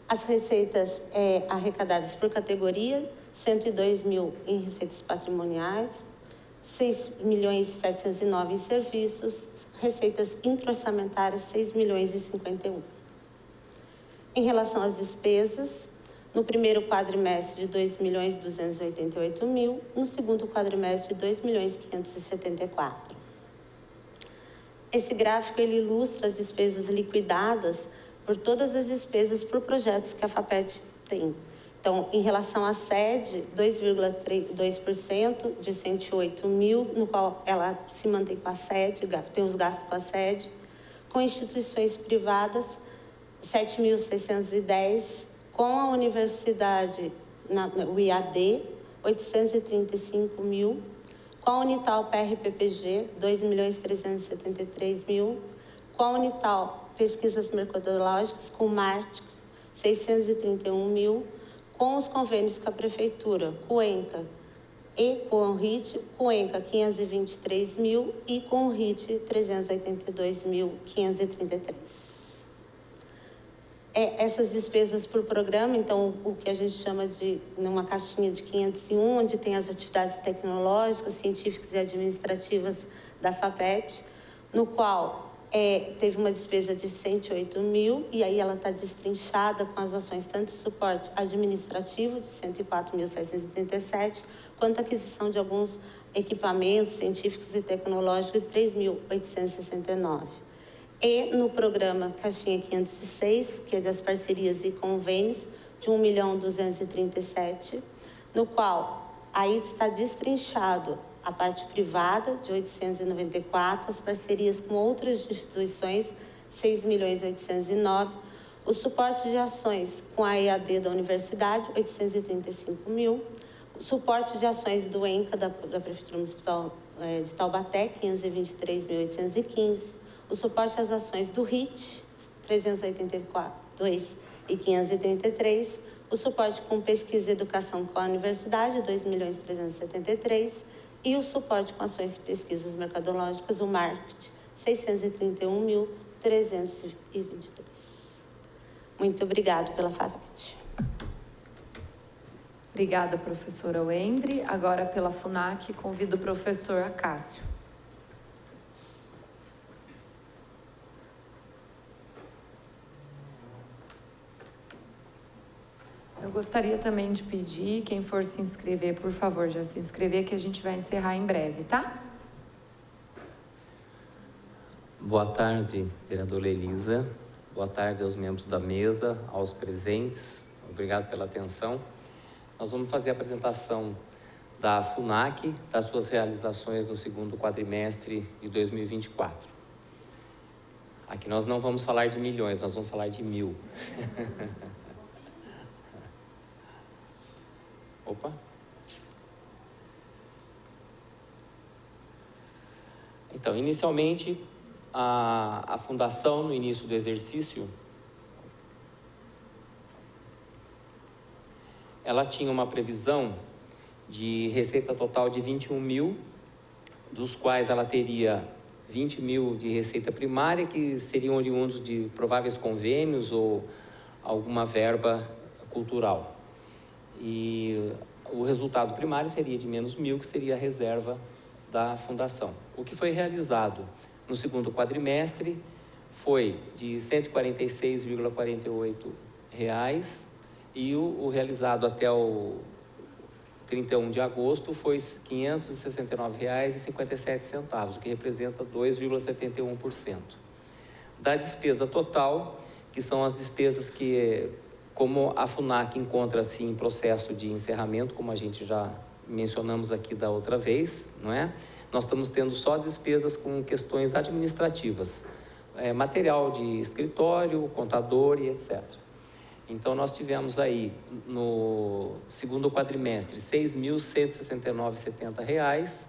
As receitas arrecadadas por categoria, 102.000 em receitas patrimoniais, 6.709.000 em serviços, receitas intra-orçamentárias 6.051.000. Em relação às despesas, no primeiro quadrimestre de 2.288.000, no segundo quadrimestre de 2.574.000. Esse gráfico ele ilustra as despesas liquidadas por todas as despesas por projetos que a FAPET tem. Então, em relação à sede, 2,2% de 108.000, no qual ela se mantém com a sede, tem os gastos com a sede. Com instituições privadas, 7.610, com a universidade, o IAD, 835.000, com a Unital PRPPG, 2.373.000, com a Unital Pesquisas Mercadológicas, com o MART, 631 mil, com os convênios com a Prefeitura, Cuenca e com o RIT, Cuenca 523 mil e com o RIT 382.533. Essas despesas por programa, então, o que a gente chama de numa caixinha de 501, onde tem as atividades tecnológicas, científicas e administrativas da FAPET, no qual teve uma despesa de 108 mil, e aí ela está destrinchada com as ações tanto de suporte administrativo, de 104.637, quanto a aquisição de alguns equipamentos científicos e tecnológicos, de 3.869. E no programa Caixinha 506, que é das parcerias e convênios, de 1.237.000, no qual aí está destrinchado a parte privada, de 894, as parcerias com outras instituições, 6.809.000, o suporte de ações com a EAD da universidade, 835 mil, o suporte de ações do ENCA da Prefeitura Municipal de Taubaté, 523.815, o suporte às ações do RIT, 382.533, o suporte com pesquisa e educação com a universidade, 2.373.000, e o suporte com ações e pesquisas mercadológicas, o marketing, 631.322. Muito obrigado pela FAPET.
Obrigada, professora Wendre. Agora, pela FUNAC, convido o professor Acácio. Eu gostaria também de pedir, quem for se inscrever, por favor, já se inscrever, que a gente vai encerrar em breve, tá?
Boa tarde, vereadora Elisa. Boa tarde aos membros da mesa, aos presentes. Obrigado pela atenção. Nós vamos fazer a apresentação da FUNAC, das suas realizações no segundo quadrimestre de 2024. Aqui nós não vamos falar de milhões, nós vamos falar de 1.000. Opa! Então, inicialmente, a Fundação, no início do exercício, ela tinha uma previsão de receita total de 21 mil, dos quais ela teria 20 mil de receita primária, que seriam oriundos de prováveis convênios ou alguma verba cultural. E o resultado primário seria de menos 1.000, que seria a reserva da Fundação. O que foi realizado no segundo quadrimestre foi de R$ 146,48 e o realizado até o 31 de agosto foi R$ 569,57, o que representa 2,71%. Da despesa total, que são as despesas que, como a FUNAC encontra-se em processo de encerramento, como a gente já mencionamos aqui da outra vez, não é? Nós estamos tendo só despesas com questões administrativas, material de escritório, contador e etc. Então, nós tivemos aí, no segundo quadrimestre, R$ 6.169,70,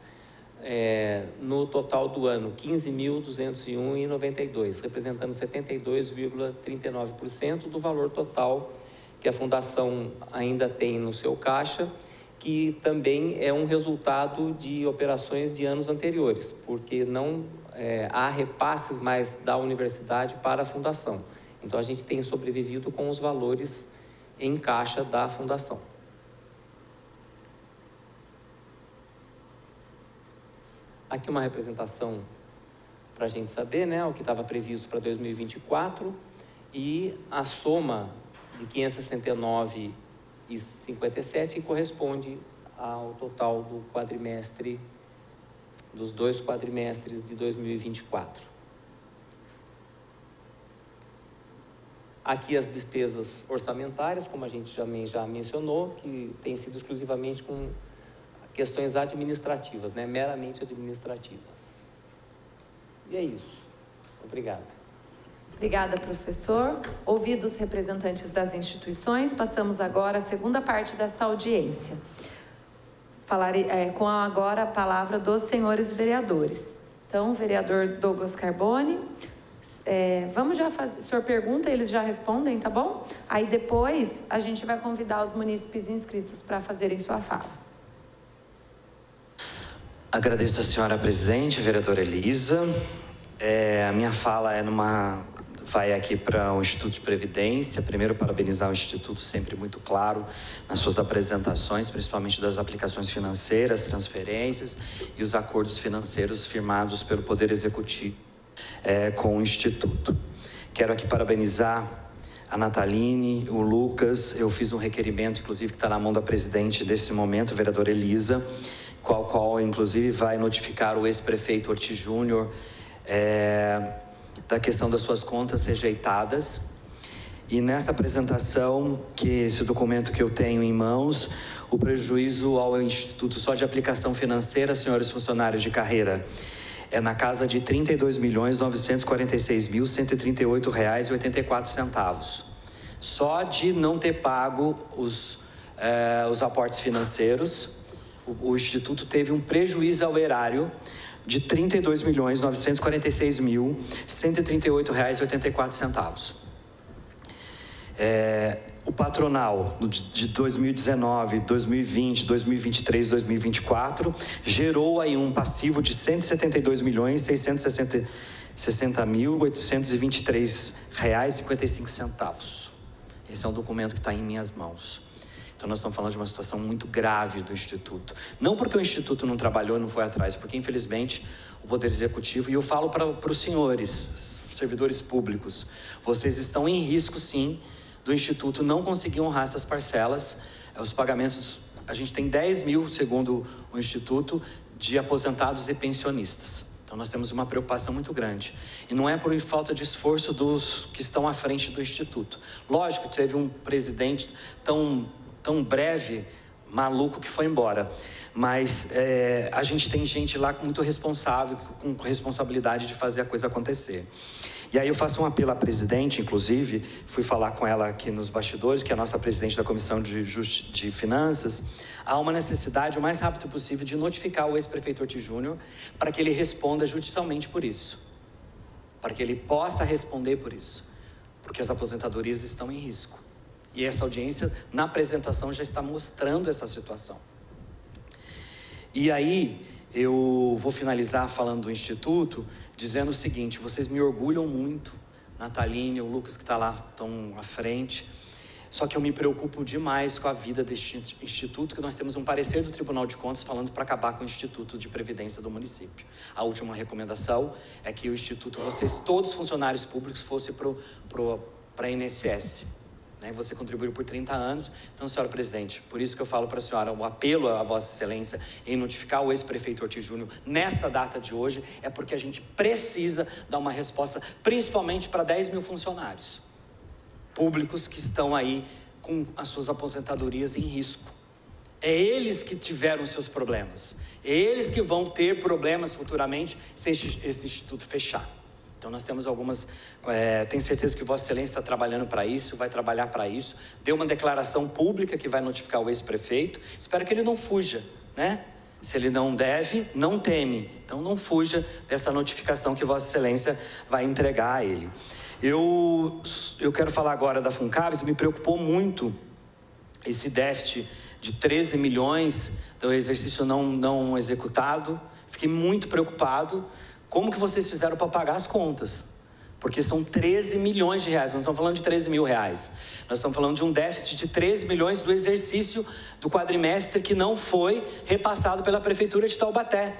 no total do ano, R$ 15.201,92, representando 72,39% do valor total que a Fundação ainda tem no seu caixa, que também é um resultado de operações de anos anteriores, porque não há repasses mais da universidade para a Fundação. Então, a gente tem sobrevivido com os valores em caixa da Fundação. Aqui uma representação para a gente saber, né, o que estava previsto para 2024 e a soma de 569,57, que corresponde ao total do quadrimestre, dos 2 quadrimestres de 2024. Aqui as despesas orçamentárias, como a gente também já mencionou, que tem sido exclusivamente com questões administrativas, né? Meramente administrativas. E é isso. Obrigado.
Obrigada, professor. Ouvidos os representantes das instituições, passamos agora à segunda parte desta audiência. Com agora a palavra dos senhores vereadores. Então, vereador Douglas Carbone, Vamos já fazer, o senhor pergunta, eles já respondem, tá bom? Aí depois a gente vai convidar os munícipes inscritos para fazerem sua fala.
Agradeço a senhora presidente, a vereadora Elisa. A minha fala vai aqui para o Instituto de Previdência. Primeiro, parabenizar o Instituto, sempre muito claro nas suas apresentações, principalmente das aplicações financeiras, transferências e os acordos financeiros firmados pelo Poder Executivo com o Instituto. Quero aqui parabenizar a Nataline, o Lucas. Eu fiz um requerimento, inclusive, que está na mão da presidente desse momento, a vereadora Elisa, qual inclusive vai notificar o ex-prefeito Ortiz Júnior da questão das suas contas rejeitadas. E nessa apresentação, esse documento que eu tenho em mãos, o prejuízo ao Instituto só de aplicação financeira, senhores funcionários de carreira, é na casa de R$ 32.946.138,84. Só de não ter pago os aportes financeiros, o Instituto teve um prejuízo ao erário de R$ 32.946.138,84. O patronal de 2019, 2020, 2023, 2024 gerou aí um passivo de R$ 172.660.823,55. Esse é um documento que está em minhas mãos. Então nós estamos falando de uma situação muito grave do Instituto. Não porque o Instituto não trabalhou e não foi atrás, porque infelizmente o Poder Executivo, e eu falo para os senhores, servidores públicos, vocês estão em risco sim do Instituto não conseguir honrar essas parcelas. Os pagamentos, a gente tem 10 mil, segundo o Instituto, de aposentados e pensionistas. Então nós temos uma preocupação muito grande. E não é por falta de esforço dos que estão à frente do Instituto. Lógico, teve um presidente tão breve, maluco, que foi embora. Mas a gente tem gente lá muito responsável, com responsabilidade de fazer a coisa acontecer. E aí eu faço um apelo à presidente, inclusive, fui falar com ela aqui nos bastidores, que é a nossa presidente da Comissão de Finanças. Há uma necessidade, o mais rápido possível, de notificar o ex-prefeito Ortiz Júnior para que ele responda judicialmente por isso. Para que ele possa responder por isso. Porque as aposentadorias estão em risco. E esta audiência, na apresentação, já está mostrando essa situação. E aí, eu vou finalizar falando do Instituto, dizendo o seguinte: vocês me orgulham muito, Nataline, o Lucas que está lá, estão à frente, só que eu me preocupo demais com a vida deste Instituto, que nós temos um parecer do Tribunal de Contas falando para acabar com o Instituto de Previdência do município. A última recomendação é que o Instituto, todos os funcionários públicos, fossem para a INSS. Você contribuiu por 30 anos, então, senhora presidente, por isso que eu falo para a senhora, o apelo a Vossa Excelência em notificar o ex-prefeito Ortiz Júnior nesta data de hoje, é porque a gente precisa dar uma resposta, principalmente para 10 mil funcionários públicos que estão aí com as suas aposentadorias em risco. É eles que tiveram seus problemas, é eles que vão ter problemas futuramente se esse instituto fechar. Então nós temos algumas, tenho certeza que Vossa Excelência está trabalhando para isso, vai trabalhar para isso, deu uma declaração pública que vai notificar o ex-prefeito, espero que ele não fuja, né? Se ele não deve, não teme, então não fuja dessa notificação que Vossa Excelência vai entregar a ele. Eu quero falar agora da Funcabs. Me preocupou muito esse déficit de 13 milhões do exercício não executado, fiquei muito preocupado. Como que vocês fizeram para pagar as contas? Porque são 13 milhões de reais, não estamos falando de 13 mil reais. Nós estamos falando de um déficit de 13 milhões do exercício do quadrimestre que não foi repassado pela Prefeitura de Taubaté.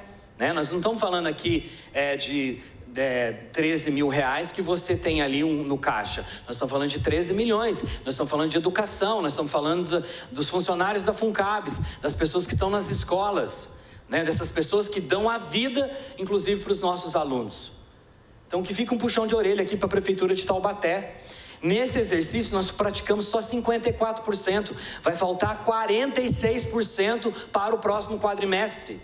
Nós não estamos falando aqui de 13 mil reais que você tem ali no caixa. Nós estamos falando de 13 milhões. Nós estamos falando de educação, nós estamos falando dos funcionários da Funcabs, das pessoas que estão nas escolas. Dessas pessoas que dão a vida, inclusive, para os nossos alunos. Então, que fica um puxão de orelha aqui para a Prefeitura de Taubaté. Nesse exercício, nós praticamos só 54%. Vai faltar 46% para o próximo quadrimestre.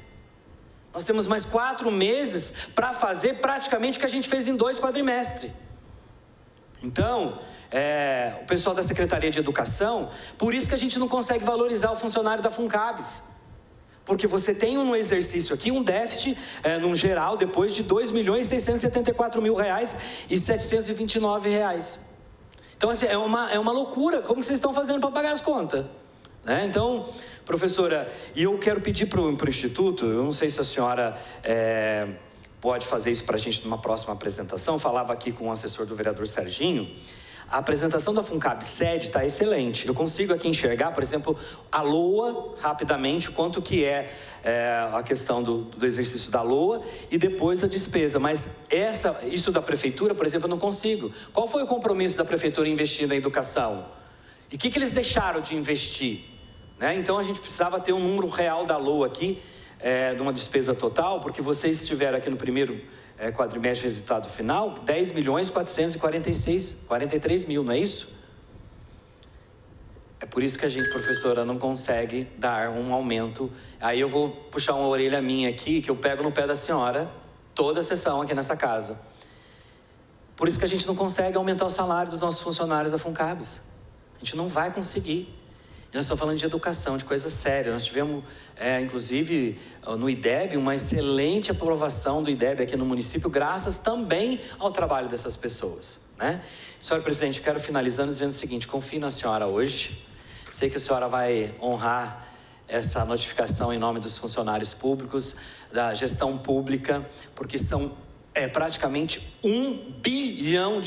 Nós temos mais 4 meses para fazer praticamente o que a gente fez em 2 quadrimestres. Então, o pessoal da Secretaria de Educação, por isso que a gente não consegue valorizar o funcionário da Funcabs. Porque você tem no exercício aqui um déficit, num geral, depois de R$ 2.674.729,00. Então, assim, é uma loucura. Como que vocês estão fazendo para pagar as contas? Né? Então, professora, e eu quero pedir para o Instituto, eu não sei se a senhora pode fazer isso para a gente numa próxima apresentação, falava aqui com o assessor do vereador Serginho. A apresentação da FUNCAB sede está excelente. Eu consigo aqui enxergar, por exemplo, a LOA, rapidamente, quanto que é a questão do exercício da LOA e depois a despesa. Mas isso da prefeitura, por exemplo, eu não consigo. Qual foi o compromisso da prefeitura em investir na educação? E o que eles deixaram de investir? Né? Então, a gente precisava ter um número real da LOA aqui, de uma despesa total, porque vocês tiveram aqui no primeiro quadrimestre resultado final, 10.443.000, não é isso? É por isso que a gente, professora, não consegue dar um aumento. Aí eu vou puxar uma orelha minha aqui, que eu pego no pé da senhora, toda a sessão aqui nessa casa. Por isso que a gente não consegue aumentar o salário dos nossos funcionários da FUNCABs. A gente não vai conseguir. E nós estamos falando de educação, de coisa séria. Nós tivemos, inclusive, no IDEB, uma excelente aprovação do IDEB aqui no município, graças também ao trabalho dessas pessoas, né? Senhora Presidente, eu quero finalizando dizendo o seguinte: confio na senhora hoje. Sei que a senhora vai honrar essa notificação em nome dos funcionários públicos, da gestão pública, porque são praticamente R$1 bilhão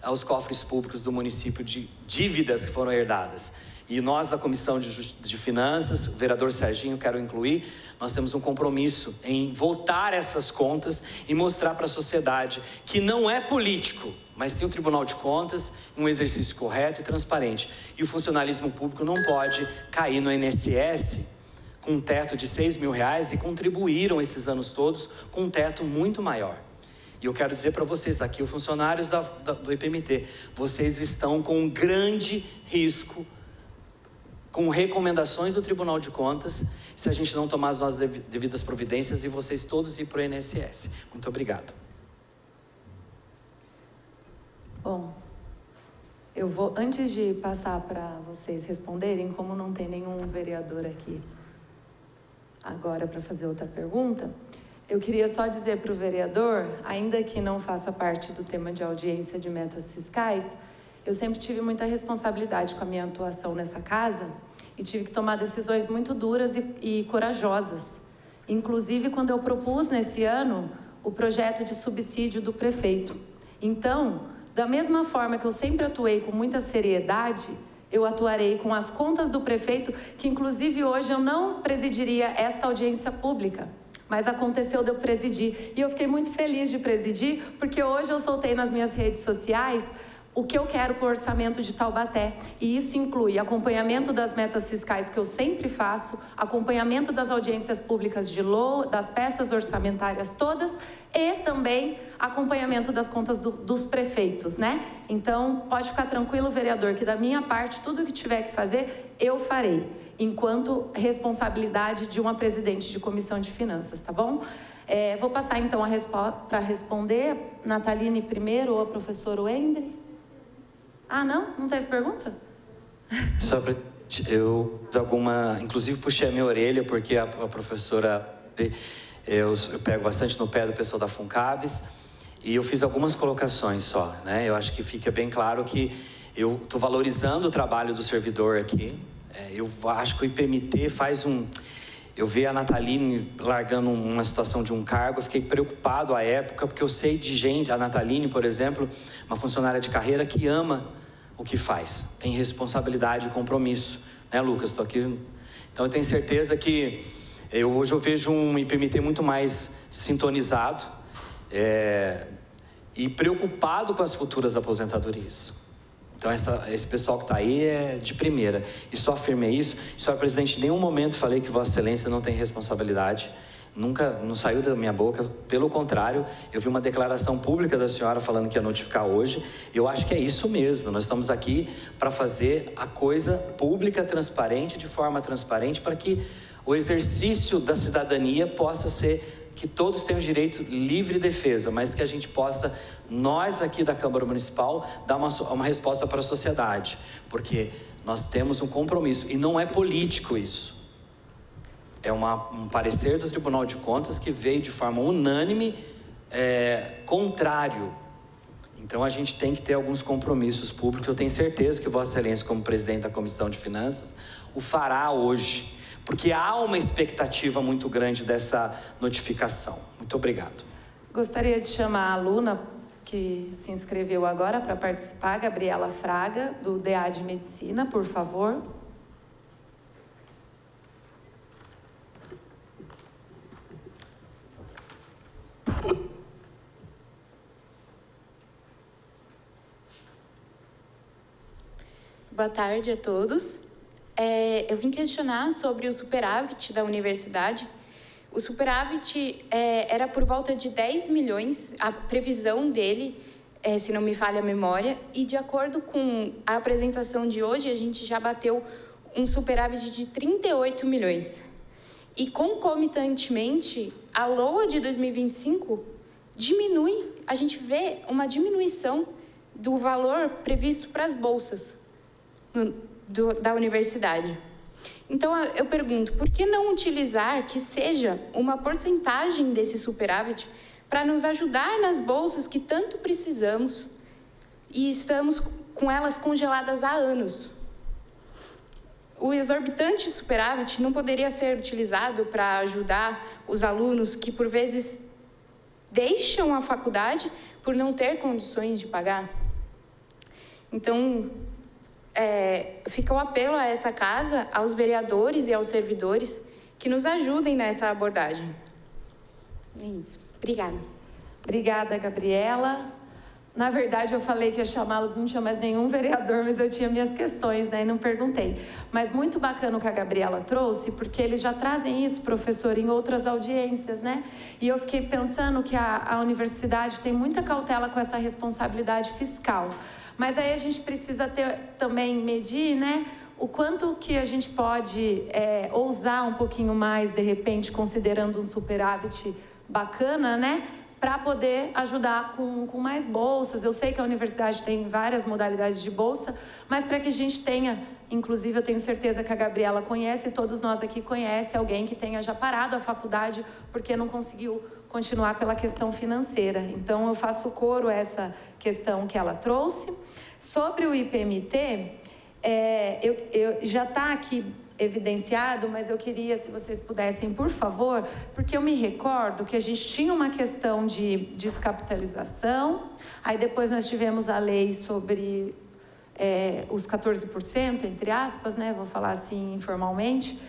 aos cofres públicos do município de dívidas que foram herdadas. E nós, da Comissão de Finanças, o vereador Serginho, quero incluir, nós temos um compromisso em voltar essas contas e mostrar para a sociedade que não é político, mas sim o Tribunal de Contas, um exercício correto e transparente. E o funcionalismo público não pode cair no INSS com um teto de R$6.000 e contribuíram esses anos todos com um teto muito maior. E eu quero dizer para vocês aqui, os funcionários do IPMT, vocês estão com um grande risco, com recomendações do Tribunal de Contas, se a gente não tomar as nossas devidas providências e vocês todos ir para o INSS. Muito obrigado.
Bom, eu vou, antes de passar para vocês responderem, como não tem nenhum vereador aqui agora para fazer outra pergunta, eu queria só dizer para o vereador, ainda que não faça parte do tema de audiência de metas fiscais, eu sempre tive muita responsabilidade com a minha atuação nessa casa e tive que tomar decisões muito duras e corajosas. Inclusive, quando eu propus nesse ano o projeto de subsídio do prefeito. Então, da mesma forma que eu sempre atuei com muita seriedade, eu atuarei com as contas do prefeito, que inclusive hoje eu não presidiria esta audiência pública, mas aconteceu de eu presidir. E eu fiquei muito feliz de presidir, porque hoje eu soltei nas minhas redes sociais o que eu quero para o orçamento de Taubaté. E isso inclui acompanhamento das metas fiscais que eu sempre faço, acompanhamento das audiências públicas de LOA, das peças orçamentárias todas e também acompanhamento das contas dos prefeitos, né? Então, pode ficar tranquilo, vereador, que da minha parte, tudo que tiver que fazer, eu farei, enquanto responsabilidade de uma presidente de comissão de finanças, tá bom? Vou passar então para responder, Nataline primeiro ou a professora Wendry? Ah, não? Não teve pergunta?
Só para eu inclusive puxei a minha orelha, porque a professora, eu pego bastante no pé do pessoal da FUNCABs, e eu fiz algumas colocações só, né? Eu acho que fica bem claro que eu estou valorizando o trabalho do servidor aqui. Eu acho que o IPMT faz eu vi a Nataline largando uma situação de um cargo, eu fiquei preocupado à época, porque eu sei de gente, a Nataline, por exemplo, uma funcionária de carreira que ama o que faz, tem responsabilidade e compromisso, né, Lucas? Estou aqui. Então eu tenho certeza que hoje eu vejo um IPMT muito mais sintonizado e preocupado com as futuras aposentadorias. Então, esse pessoal que está aí é de primeira. E só afirmei isso. Senhora Presidente, em nenhum momento falei que Vossa Excelência não tem responsabilidade. Nunca, não saiu da minha boca. Pelo contrário, eu vi uma declaração pública da senhora falando que ia notificar hoje. Eu acho que é isso mesmo. Nós estamos aqui para fazer a coisa pública, transparente, de forma transparente, para que o exercício da cidadania possa ser que todos tenham direito livre defesa, mas que a gente possa, nós aqui da Câmara Municipal, dar uma resposta para a sociedade, porque nós temos um compromisso, e não é político isso, É um parecer do Tribunal de Contas que veio de forma unânime contrário. Então, a gente tem que ter alguns compromissos públicos. Eu tenho certeza que Vossa Excelência, como presidente da Comissão de Finanças, o fará hoje, porque há uma expectativa muito grande dessa notificação. Muito obrigado.
Gostaria de chamar a aluna que se inscreveu agora para participar, Gabriela Fraga, do DA de Medicina, por favor.
Boa tarde a todos. Eu vim questionar sobre o superávit da universidade. O superávit era por volta de 10 milhões, a previsão dele, se não me falha a memória, e de acordo com a apresentação de hoje, a gente já bateu um superávit de 38 milhões. E concomitantemente, a LOA de 2025 diminui, a gente vê uma diminuição do valor previsto para as bolsas da universidade. Então, eu pergunto, por que não utilizar que seja uma porcentagem desse superávit para nos ajudar nas bolsas que tanto precisamos e estamos com elas congeladas há anos? O exorbitante superávit não poderia ser utilizado para ajudar os alunos que, por vezes, deixam a faculdade por não ter condições de pagar? Então, fica o apelo a essa casa, aos vereadores e aos servidores, que nos ajudem nessa abordagem. É isso. Obrigada.
Obrigada, Gabriela. Na verdade, eu falei que ia chamá-los, não tinha mais nenhum vereador, mas eu tinha minhas questões, né, e não perguntei. Mas muito bacana o que a Gabriela trouxe, porque eles já trazem isso, professor, em outras audiências, né? E eu fiquei pensando que a universidade tem muita cautela com essa responsabilidade fiscal. Mas aí a gente precisa também medir, né, o quanto que a gente pode ousar um pouquinho mais, de repente, considerando um superávit bacana, né, para poder ajudar com mais bolsas. Eu sei que a universidade tem várias modalidades de bolsa, mas para que a gente tenha, inclusive eu tenho certeza que a Gabriela conhece, e todos nós aqui conhecem alguém que tenha já parado a faculdade porque não conseguiu continuar pela questão financeira. Então, eu faço coro a essa questão que ela trouxe. Sobre o IPMT, já está aqui evidenciado, mas eu queria, se vocês pudessem, por favor, porque eu me recordo que a gente tinha uma questão de descapitalização, aí depois nós tivemos a lei sobre os 14%, entre aspas, né, vou falar assim informalmente,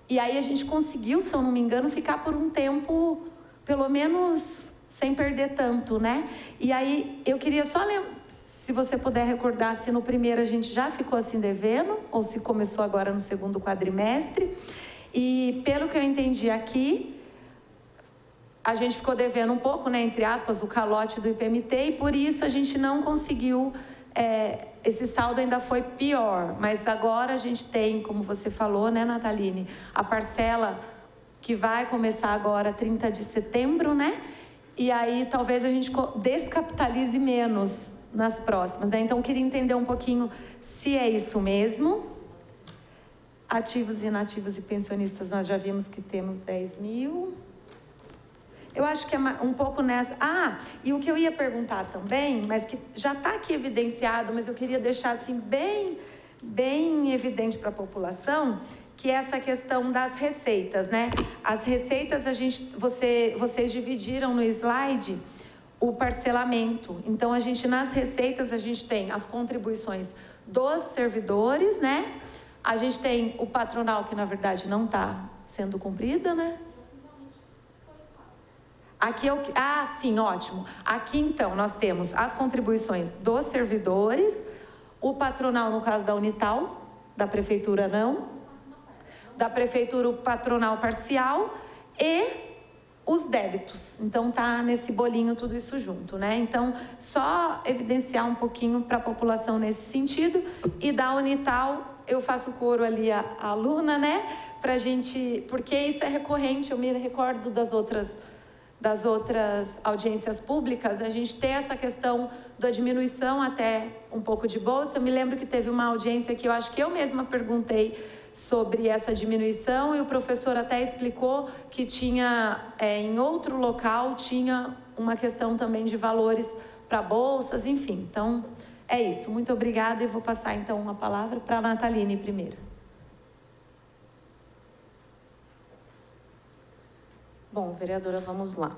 e aí a gente conseguiu, se eu não me engano, ficar por um tempo, pelo menos, sem perder tanto, né? E aí eu queria só lembrar, se você puder recordar se no primeiro a gente já ficou assim devendo, ou se começou agora no segundo quadrimestre. E pelo que eu entendi aqui, a gente ficou devendo um pouco, né, entre aspas, o calote do IPMT, e por isso a gente não conseguiu, esse saldo ainda foi pior. Mas agora a gente tem, como você falou, né, Nataline, a parcela que vai começar agora 30 de setembro, né? E aí talvez a gente descapitalize menos nas próximas, né? Então, eu queria entender um pouquinho se é isso mesmo. Ativos, inativos e pensionistas, nós já vimos que temos 10 mil. Eu acho que é um pouco nessa... e o que eu ia perguntar também, mas que já está aqui evidenciado, mas eu queria deixar assim bem evidente para a população, que é essa questão das receitas, né? As receitas, vocês dividiram no slide o parcelamento. Então, nas receitas, a gente tem as contribuições dos servidores, né? A gente tem o patronal, que na verdade não está sendo cumprida, né? Aqui sim, ótimo. Aqui, então, nós temos as contribuições dos servidores, o patronal, no caso da Unital, da prefeitura não, da prefeitura o patronal parcial e os débitos. Então, tá nesse bolinho tudo isso junto, né? Então, só evidenciar um pouquinho para a população nesse sentido. E da Unital, eu faço coro ali a aluna, né? Pra gente, porque isso é recorrente, eu me recordo das outras audiências públicas, a gente ter essa questão da diminuição até um pouco de bolsa. Eu me lembro que teve uma audiência que eu acho que eu mesma perguntei sobre essa diminuição e o professor até explicou que tinha, em outro local, tinha uma questão também de valores para bolsas, enfim. Então, é isso. Muito obrigada e vou passar então a palavra para a Nataline primeiro.
Bom, vereadora, vamos lá.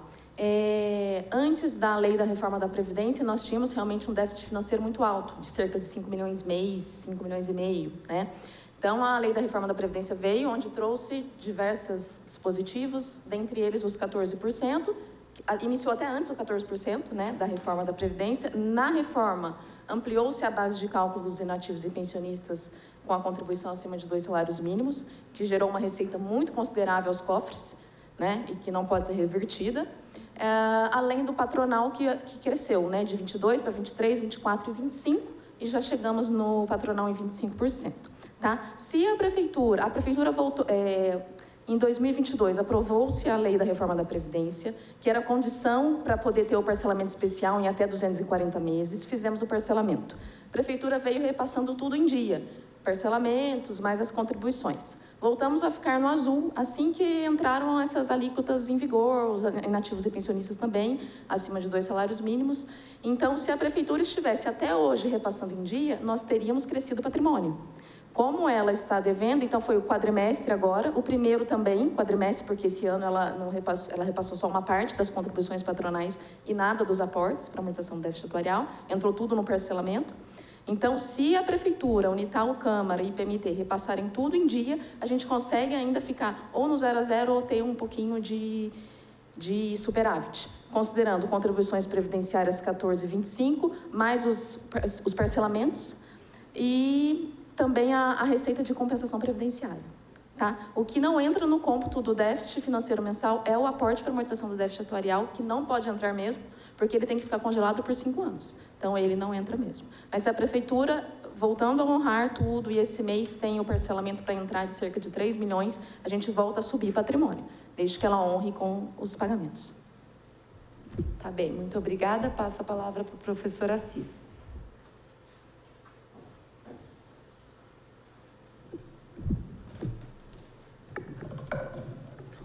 Antes da lei da reforma da Previdência, nós tínhamos realmente um déficit financeiro muito alto, de cerca de 5 milhões e meio, 5 milhões e meio, né? Então, a lei da reforma da Previdência veio, onde trouxe diversos dispositivos, dentre eles os 14%, iniciou até antes o 14%, né, da reforma da Previdência. Na reforma, ampliou-se a base de cálculo dos inativos e pensionistas com a contribuição acima de 2 salários mínimos, que gerou uma receita muito considerável aos cofres, né, e que não pode ser revertida, além do patronal que cresceu, né, de 22 para 23, 24 e 25, e já chegamos no patronal em 25%. Tá? Se a prefeitura voltou, em 2022, aprovou-se a lei da reforma da Previdência, que era condição para poder ter o parcelamento especial em até 240 meses, fizemos o parcelamento. A prefeitura veio repassando tudo em dia, parcelamentos, mais as contribuições. Voltamos a ficar no azul assim que entraram essas alíquotas em vigor, os inativos e pensionistas também, acima de 2 salários mínimos. Então, se a prefeitura estivesse até hoje repassando em dia, nós teríamos crescido o patrimônio. Como ela está devendo, então foi o quadrimestre agora, o primeiro também, quadrimestre, porque esse ano ela repassou só uma parte das contribuições patronais e nada dos aportes para amortização do déficit atuarial, entrou tudo no parcelamento. Então, se a Prefeitura, Unital, Câmara e PMT repassarem tudo em dia, a gente consegue ainda ficar ou no 0 a 0 ou ter um pouquinho de superávit, considerando contribuições previdenciárias 14,25, mais os parcelamentos e também a receita de compensação previdenciária. Tá? O que não entra no cômputo do déficit financeiro mensal é o aporte para amortização do déficit atuarial, que não pode entrar mesmo, porque ele tem que ficar congelado por 5 anos. Então, ele não entra mesmo. Mas se a Prefeitura, voltando a honrar tudo, e esse mês tem o parcelamento para entrar de cerca de 3 milhões, a gente volta a subir patrimônio, desde que ela honre com os pagamentos.
Tá bem, muito obrigada. Passo a palavra para o professor Assis.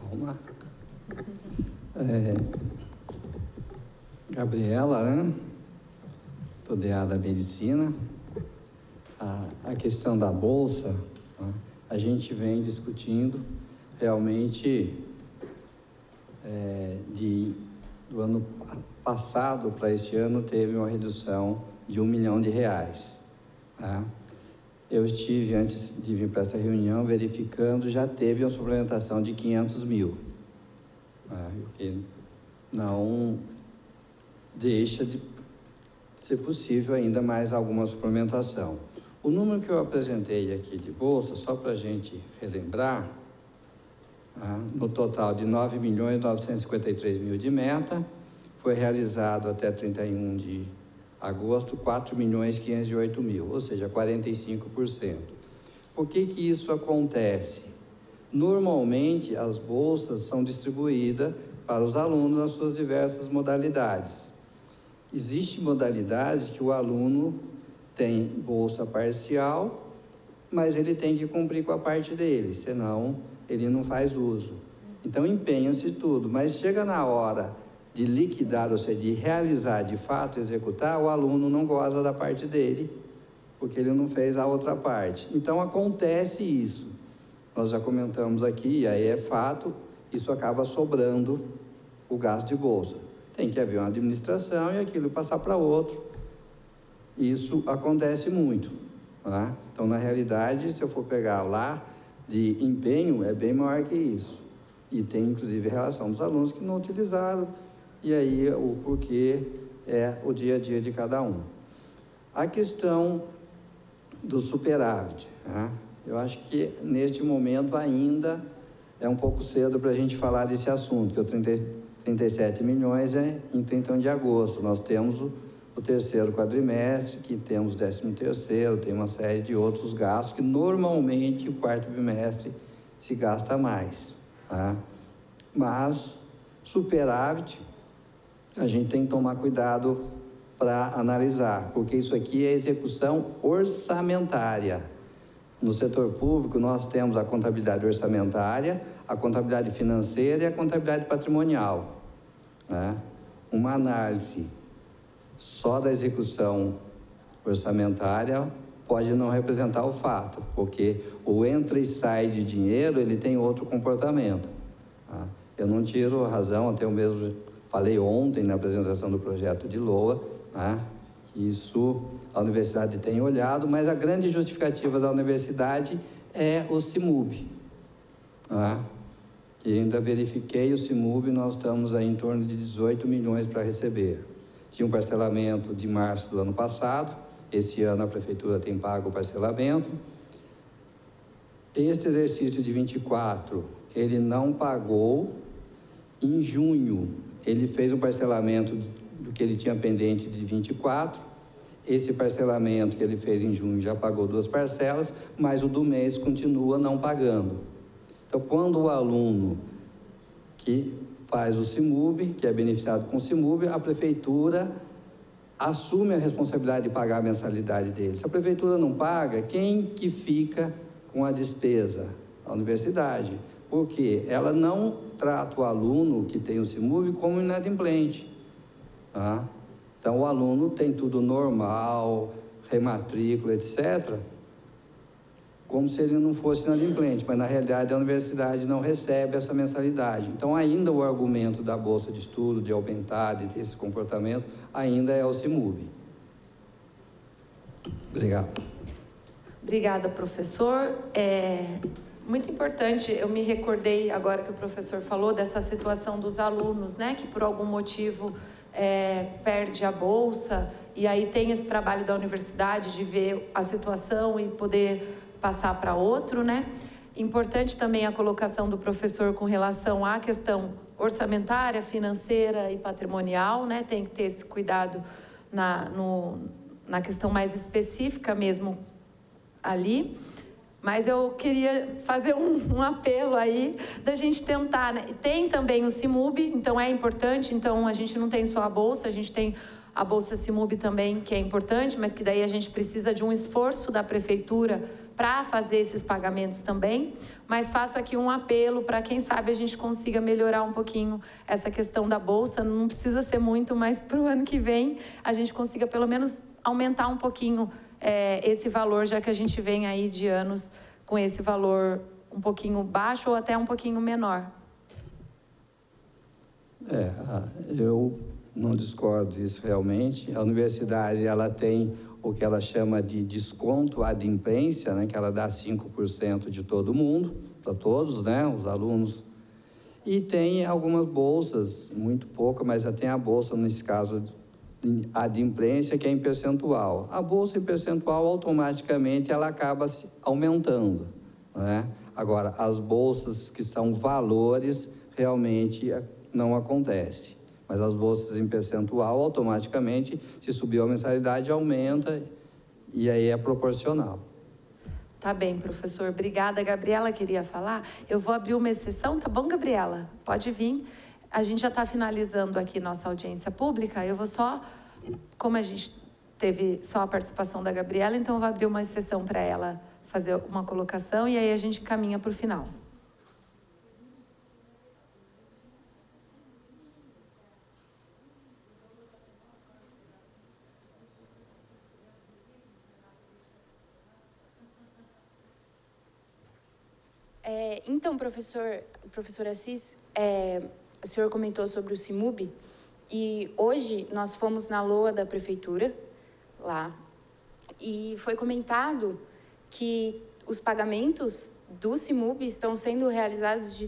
Calma. Gabriela, né? Toda da medicina. A questão da bolsa, né? A gente vem discutindo realmente do ano passado para este ano teve uma redução de R$1 milhão. Tá? Eu estive, antes de vir para essa reunião, verificando, já teve uma suplementação de 500 mil. O que não deixa de ser possível ainda mais alguma suplementação. O número que eu apresentei aqui de bolsa, só para a gente relembrar, no total de 9.953.000 de meta, foi realizado até 31 de agosto 4.508.000, ou seja, 45%. Por que isso acontece? Normalmente, as bolsas são distribuídas para os alunos nas suas diversas modalidades. Existe modalidade que o aluno tem bolsa parcial, mas ele tem que cumprir com a parte dele, senão ele não faz uso. Então, empenha-se tudo, mas chega na hora de liquidar, ou seja, de realizar de fato, executar, o aluno não goza da parte dele, porque ele não fez a outra parte. Então, acontece isso. Nós já comentamos aqui, e aí é fato, isso acaba sobrando o gasto de bolsa. Tem que haver uma administração e aquilo passar para outro. Isso acontece muito. Tá? Então, na realidade, se eu for pegar lá de empenho, é bem maior que isso. E tem, inclusive, relação dos alunos que não utilizaram, e aí o porquê é o dia a dia de cada um. A questão do superávit, né? Eu acho que neste momento ainda é um pouco cedo para a gente falar desse assunto, que o 37 milhões é em 31 de agosto. Nós temos o terceiro quadrimestre, que temos o 13º, tem uma série de outros gastos que normalmente o quarto bimestre se gasta mais. Tá? Mas superávit, a gente tem que tomar cuidado para analisar, porque isso aqui é execução orçamentária. No setor público, nós temos a contabilidade orçamentária, a contabilidade financeira e a contabilidade patrimonial, né? Uma análise só da execução orçamentária pode não representar o fato, porque o entra e sai de dinheiro, ele tem outro comportamento, tá? Eu não tiro a razão, até eu mesmo falei ontem na apresentação do projeto de LOA, né? Isso a universidade tem olhado, mas a grande justificativa da universidade é o CIMUB, né? E ainda verifiquei o CIMUB, nós estamos aí em torno de 18 milhões para receber. Tinha um parcelamento de março do ano passado, esse ano a prefeitura tem pago o parcelamento. Este exercício de 24, ele não pagou. Em junho, ele fez um parcelamento do que ele tinha pendente de 24. Esse parcelamento que ele fez em junho já pagou 2 parcelas, mas o do mês continua não pagando. Então, quando o aluno que faz o CIMUB, que é beneficiado com o CIMUB, a prefeitura assume a responsabilidade de pagar a mensalidade dele. Se a prefeitura não paga, quem que fica com a despesa? A universidade. Porque ela não trata o aluno que tem o CIMUB como inadimplente, tá? Então, o aluno tem tudo normal, rematrícula, etc., como se ele não fosse inadimplente, mas na realidade a universidade não recebe essa mensalidade. Então, ainda o argumento da bolsa de estudo, de aumentar, de ter esse comportamento, ainda é o CIMUB. Obrigado.
Obrigada, professor. Muito importante, eu me recordei agora que o professor falou dessa situação dos alunos, né, que por algum motivo perde a bolsa, e aí tem esse trabalho da universidade de ver a situação e poder passar para outro, né? Importante também a colocação do professor com relação à questão orçamentária, financeira e patrimonial, né? Tem que ter esse cuidado na questão mais específica mesmo ali. Mas eu queria fazer um apelo aí da gente tentar, né? Tem também o CIMUB, então é importante, então a gente não tem só a bolsa, a gente tem a bolsa CIMUB também, que é importante, mas que daí a gente precisa de um esforço da prefeitura para fazer esses pagamentos também. Mas faço aqui um apelo para quem sabe a gente consiga melhorar um pouquinho essa questão da bolsa, não precisa ser muito, mas para o ano que vem a gente consiga pelo menos aumentar um pouquinho esse valor, já que a gente vem aí de anos com esse valor um pouquinho baixo ou até um pouquinho menor.
Eu não discordo disso realmente. A universidade, ela tem o que ela chama de desconto adimplência, né, que ela dá 5% de todo mundo, para todos, né, os alunos. E tem algumas bolsas, muito pouca, mas já tem a bolsa, nesse caso, adimplência, que é em percentual. A bolsa em percentual, automaticamente, ela acaba se aumentando, né? Agora, as bolsas que são valores, realmente não acontece. Mas as bolsas em percentual, automaticamente, se subir a mensalidade, aumenta, e aí é proporcional.
Tá bem, professor. Obrigada. A Gabriela queria falar. Eu vou abrir uma exceção, tá bom, Gabriela? Pode vir. A gente já está finalizando aqui nossa audiência pública. Eu vou só, como a gente teve só a participação da Gabriela, então eu vou abrir uma exceção para ela fazer uma colocação e aí a gente caminha para o final.
Então, professor Assis, o senhor comentou sobre o CIMUB e hoje nós fomos na LOA da prefeitura, lá, e foi comentado que os pagamentos do CIMUB estão sendo realizados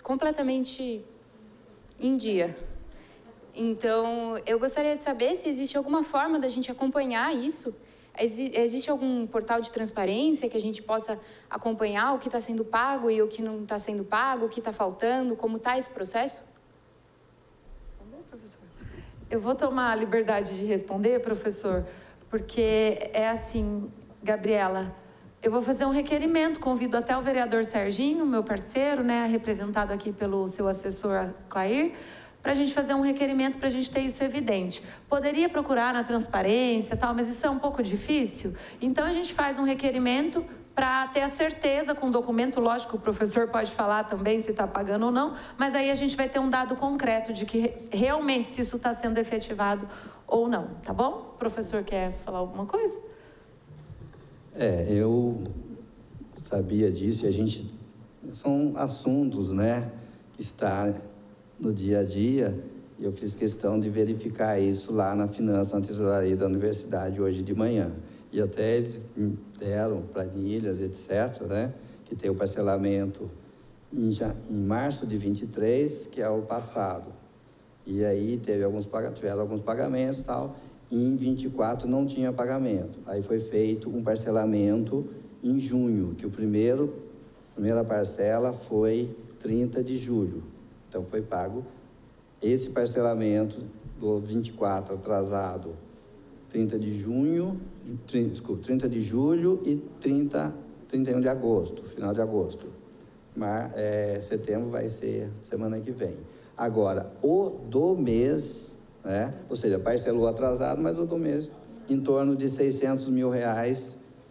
completamente em dia. Então, eu gostaria de saber se existe alguma forma da gente acompanhar isso. Existe algum portal de transparência que a gente possa acompanhar o que está sendo pago e o que não está sendo pago, o que está faltando, como está esse processo?
Eu vou tomar a liberdade de responder, professor, porque é assim, Gabriela, eu vou fazer um requerimento, convido até o vereador Serginho, meu parceiro, né, representado aqui pelo seu assessor Clair, para a gente fazer um requerimento para a gente ter isso evidente. Poderia procurar na transparência, tal, mas isso é um pouco difícil. Então, a gente faz um requerimento para ter a certeza com o documento, lógico, o professor pode falar também se está pagando ou não, mas aí a gente vai ter um dado concreto de que realmente se isso está sendo efetivado ou não, tá bom? O professor quer falar alguma coisa?
Eu sabia disso e a gente... São assuntos, né, que está no dia a dia, e eu fiz questão de verificar isso lá na Finanças, na Tesouraria da Universidade hoje de manhã. E até eles deram planilhas, etc., né, que tem o parcelamento em março de 23, que é o passado. E aí tiveram alguns pagamentos e tal, e em 24 não tinha pagamento. Aí foi feito um parcelamento em junho, que a primeira parcela foi 30 de julho. Então foi pago esse parcelamento do 24 atrasado, 30 de julho e 31 de agosto, final de agosto. Mas setembro vai ser semana que vem. Agora, o do mês, né? Ou seja, parcelou atrasado, mas o do mês, em torno de R$600 mil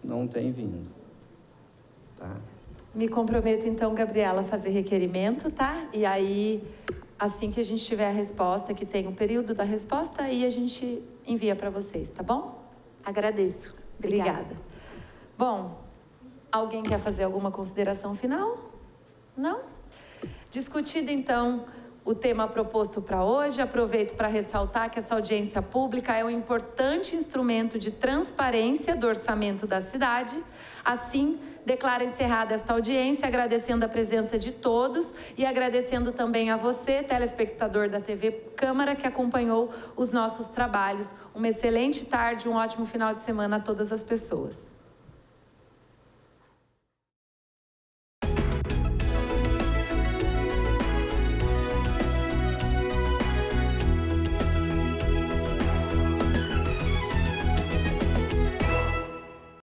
não tem vindo. Tá?
Me comprometo, então, Gabriela, a fazer requerimento, tá? E aí, assim que a gente tiver a resposta, que tem o período da resposta, aí a gente envia para vocês, tá bom? Agradeço. Obrigada. Bom, alguém quer fazer alguma consideração final? Não? Discutido, então, o tema proposto para hoje, aproveito para ressaltar que essa audiência pública é um importante instrumento de transparência do orçamento da cidade. Assim, declaro encerrada esta audiência, agradecendo a presença de todos e agradecendo também a você, telespectador da TV Câmara, que acompanhou os nossos trabalhos. Uma excelente tarde, um ótimo final de semana a todas as pessoas.